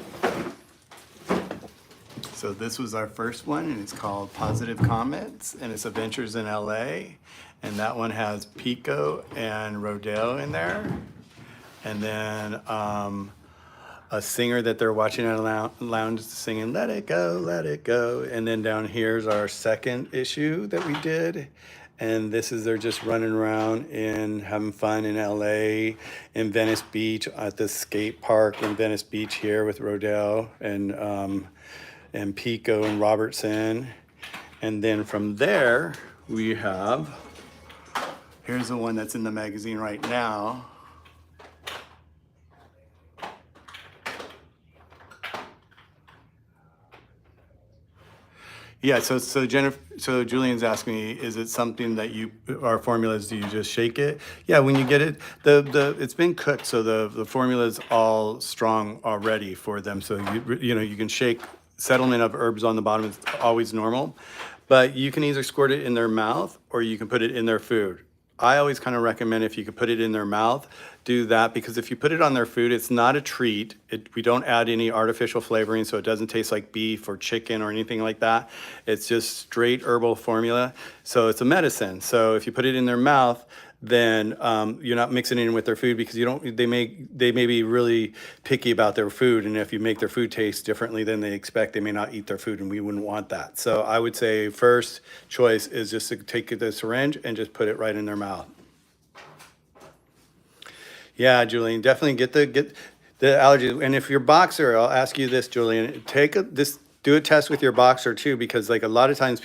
So this was our first one, and it's called Positive Comments, and it's Adventures in LA. And that one has Pico and Rodeo in there. And then a singer that they're watching at a lounge singing, "Let it go, let it go." And then down here's our second issue that we did. And they're just running around and having fun in LA, in Venice Beach, at the skate park in Venice Beach here with Rodell and Pico and Robertson. And then from there, here's the one that's in the magazine right now. Yeah, so Jennifer, so Julian's asking me, is it something that our formulas, do you just shake it? Yeah, when you get it, it's been cooked, so the formula's all strong already for them. So you can shake. Settlement of herbs on the bottom is always normal, but you can either squirt it in their mouth or you can put it in their food. I always kind of recommend, if you could put it in their mouth, do that, because if you put it on their food, it's not a treat. We don't add any artificial flavoring, so it doesn't taste like beef or chicken or anything like that. It's just straight herbal formula. So it's a medicine. So if you put it in their mouth, then you're not mixing it in with their food, because they may be really picky about their food, and if you make their food taste differently than they expect, they may not eat their food, and we wouldn't want that. So I would say first choice is just to take the syringe and just put it right in their mouth. Yeah, Julian, definitely get the allergy. And if your boxer, I'll ask you this, Julian, do a test with your boxer too, because like a lot of times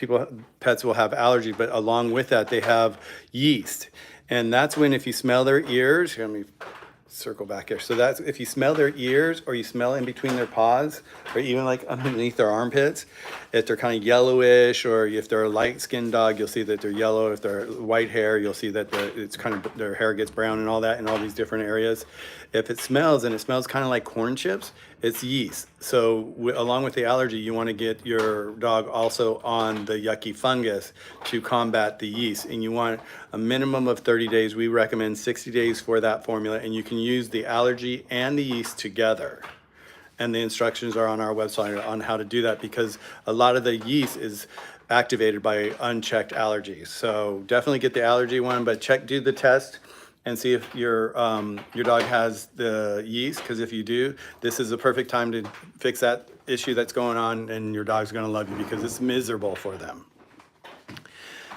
pets will have allergy, but along with that, they have yeast. And that's when, if you smell their ears, here, let me circle back here. So that's if you smell their ears, or you smell in between their paws, or even like underneath their armpits, if they're kind of yellowish, or if they're a light-skinned dog, you'll see that they're yellow. If they're white hair, you'll see that their hair gets brown and all that in all these different areas. If it smells, and it smells kind of like corn chips, it's yeast. So along with the allergy, you want to get your dog also on the yucky fungus to combat the yeast. And you want a minimum of 30 days. We recommend 60 days for that formula. And you can use the allergy and the yeast together. And the instructions are on our website on how to do that, because a lot of the yeast is activated by unchecked allergies. So definitely get the allergy one, but do the test and see if your dog has the yeast, because if you do, this is the perfect time to fix that issue that's going on, and your dog's gonna love you, because it's miserable for them.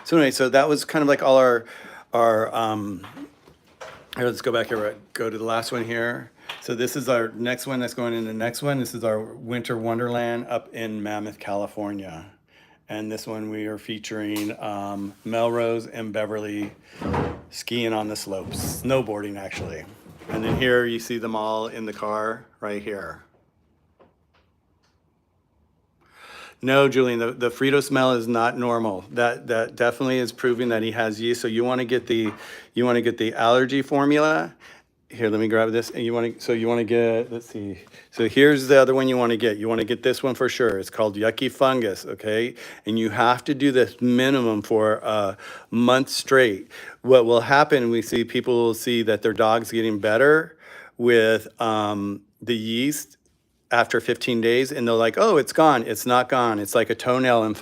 So anyway, so that was kind of like all our here, let's go back here, go to the last one here. So this is our next one that's going in the next one. This is our Winter Wonderland up in Mammoth, California. And this one we are featuring Melrose and Beverly skiing on the slopes, snowboarding actually. And then here you see them all in the car right here. No, Julian, the Frito smell is not normal. That definitely is proving that he has yeast. So you want to get the allergy formula. Here, let me grab this. And you want to get, let's see. So here's the other one you want to get. You want to get this one for sure. It's called Yucky Fungus, okay? And you have to do this minimum for a month straight. What will happen, we see people will see that their dog's getting better with the yeast after 15 days, and they're like, oh, it's gone. It's not gone. It's like a toenail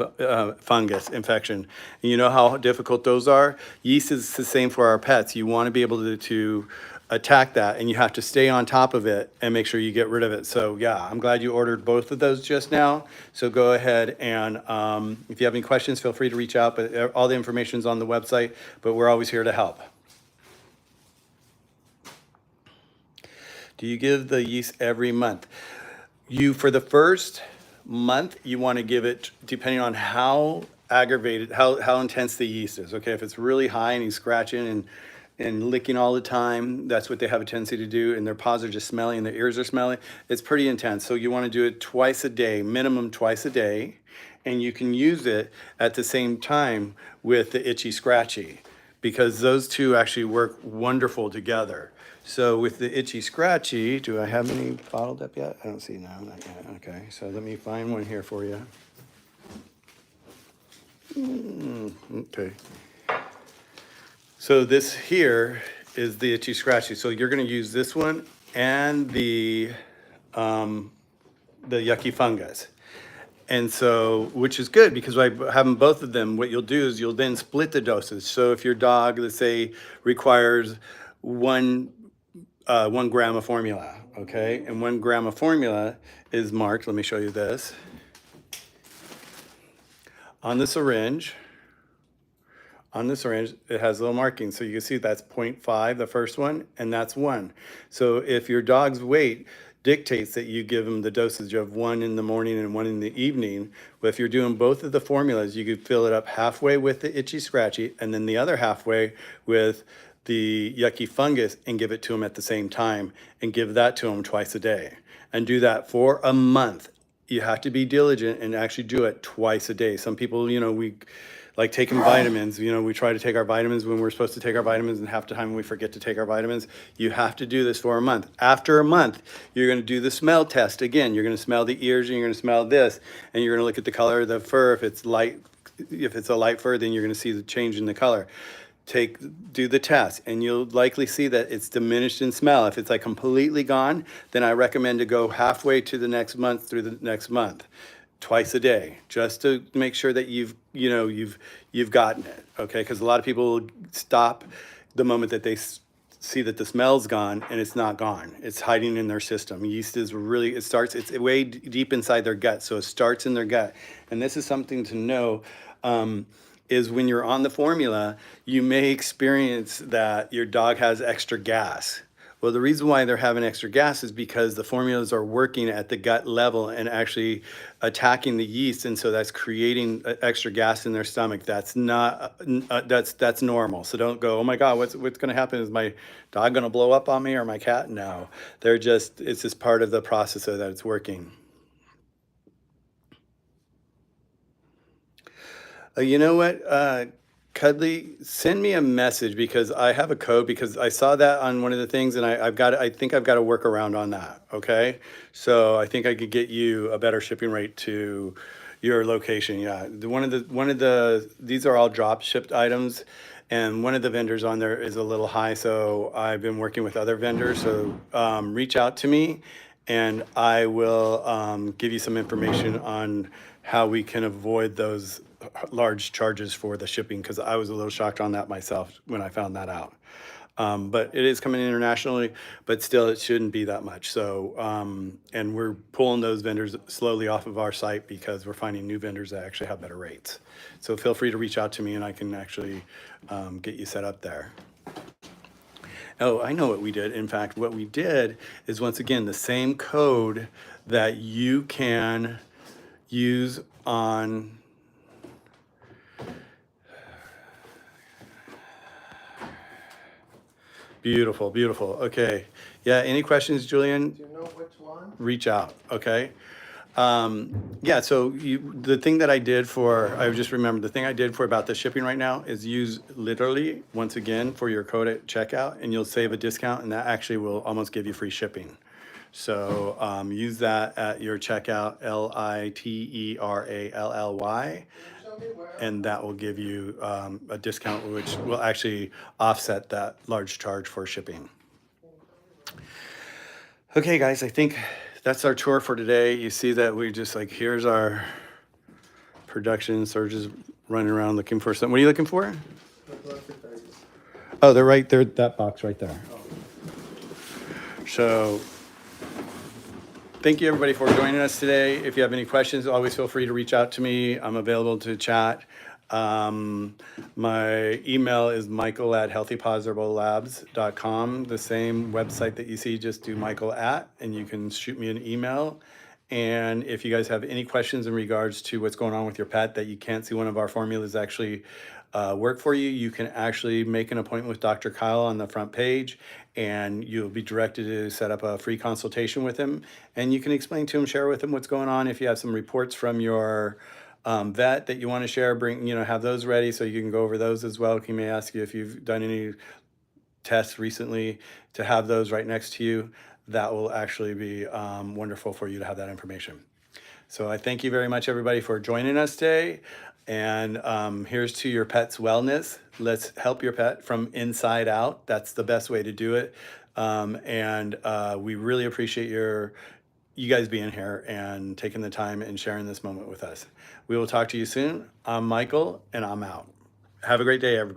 fungus infection. And you know how difficult those are? Yeast is the same for our pets. You want to be able to attack that, and you have to stay on top of it and make sure you get rid of it. So yeah, I'm glad you ordered both of those just now. So go ahead and if you have any questions, feel free to reach out. But all the information is on the website, but we're always here to help. Do you give the yeast every month? For the first month, you want to give it, depending on how aggravated, how intense the yeast is. Okay, if it's really high and he's scratching and licking all the time, that's what they have a tendency to do, and their paws are just smelly and their ears are smelly, it's pretty intense. So you want to do it twice a day, minimum twice a day, and you can use it at the same time with the itchy scratchy, because those two actually work wonderful together. So with the itchy scratchy, do I have any bottled up yet? I don't see, no, not yet. Okay, so let me find one here for you. Okay. So this here is the itchy scratchy. So you're gonna use this one and the yucky fungus. And so, which is good because by having both of them, what you'll do is you'll then split the dosage. So if your dog, let's say, requires 1 gram of formula, okay? And 1 gram of formula is marked, let me show you this. On the syringe, it has little markings. So you can see that's 0.5, the first one, and that's 1. So if your dog's weight dictates that you give them the dosage of 1 in the morning and 1 in the evening, but if you're doing both of the formulas, you could fill it up halfway with the itchy scratchy and then the other halfway with the yucky fungus and give it to them at the same time and give that to them twice a day and do that for a month. You have to be diligent and actually do it twice a day. Some people, we like taking vitamins. We try to take our vitamins when we're supposed to take our vitamins, and half the time we forget to take our vitamins. You have to do this for a month. After a month, you're going to do the smell test again. You're going to smell the ears, and you're going to smell this, and you're going to look at the color of the fur. If it's a light fur, then you're going to see the change in the color. Do the test, and you'll likely see that it's diminished in smell. If it's like completely gone, then I recommend to go halfway to the next month through the next month, twice a day, just to make sure that you've gotten it, okay? Because a lot of people stop the moment that they see that the smell's gone, and it's not gone. It's hiding in their system. Yeast is it's way deep inside their gut, so it starts in their gut. And this is something to know, is when you're on the formula, you may experience that your dog has extra gas. Well, the reason why they're having extra gas is because the formulas are working at the gut level and actually attacking the yeast, and so that's creating extra gas in their stomach. That's not that's normal. So don't go, oh my God, what's going to happen? Is my dog going to blow up on me or my cat? No, it's just part of the process so that it's working. You know what? Cuddly, send me a message because I have a code because I saw that on one of the things, and I think I've got a workaround on that. Okay, so I think I could get you a better shipping rate to your location. Yeah, these are all drop shipped items, and one of the vendors on there is a little high, so I've been working with other vendors. So reach out to me, and I will give you some information on how we can avoid those large charges for the shipping, because I was a little shocked on that myself when I found that out. But it is coming internationally, but still it shouldn't be that much. So, and we're pulling those vendors slowly off of our site because we're finding new vendors that actually have better rates. So feel free to reach out to me and I can actually get you set up there. Oh, I know what we did. In fact, what we did is, once again, the same code that you can use on Beautiful, beautiful. Okay. Yeah, any questions, Julian? Do you know which one? Reach out, okay? Yeah, so the thing that I did for, I just remembered, the thing I did for about the shipping right now is use literally, once again, for your code at checkout, and you'll save a discount, and that actually will almost give you free shipping. So use that at your checkout, LITERALLY, Show me where. and that will give you a discount, which will actually offset that large charge for shipping. Okay, guys, I think that's our tour for today. You see that we just like, here's our production. Serge is running around looking for something. What are you looking for? Oh, they're right there, that box right there. So thank you everybody for joining us today. If you have any questions, always feel free to reach out to me. I'm available to chat. My email is michael@healthypaws.com. The same website that you see, just do michael at, and you can shoot me an email. And if you guys have any questions in regards to what's going on with your pet that you can't see one of our formulas actually work for you, you can actually make an appointment with Dr. Kyle on the front page, and you'll be directed to set up a free consultation with him. And you can explain to him, share with him what's going on. If you have some reports from your vet that you want to share, have those ready so you can go over those as well. He may ask you if you've done any tests recently, to have those right next to you. That will actually be wonderful for you to have that information. So I thank you very much, everybody, for joining us today. And here's to your pet's wellness. Let's help your pet from inside out. That's the best way to do it. And we really appreciate you guys being here and taking the time and sharing this moment with us. We will talk to you soon. I'm Michael, and I'm out. Have a great day, everybody.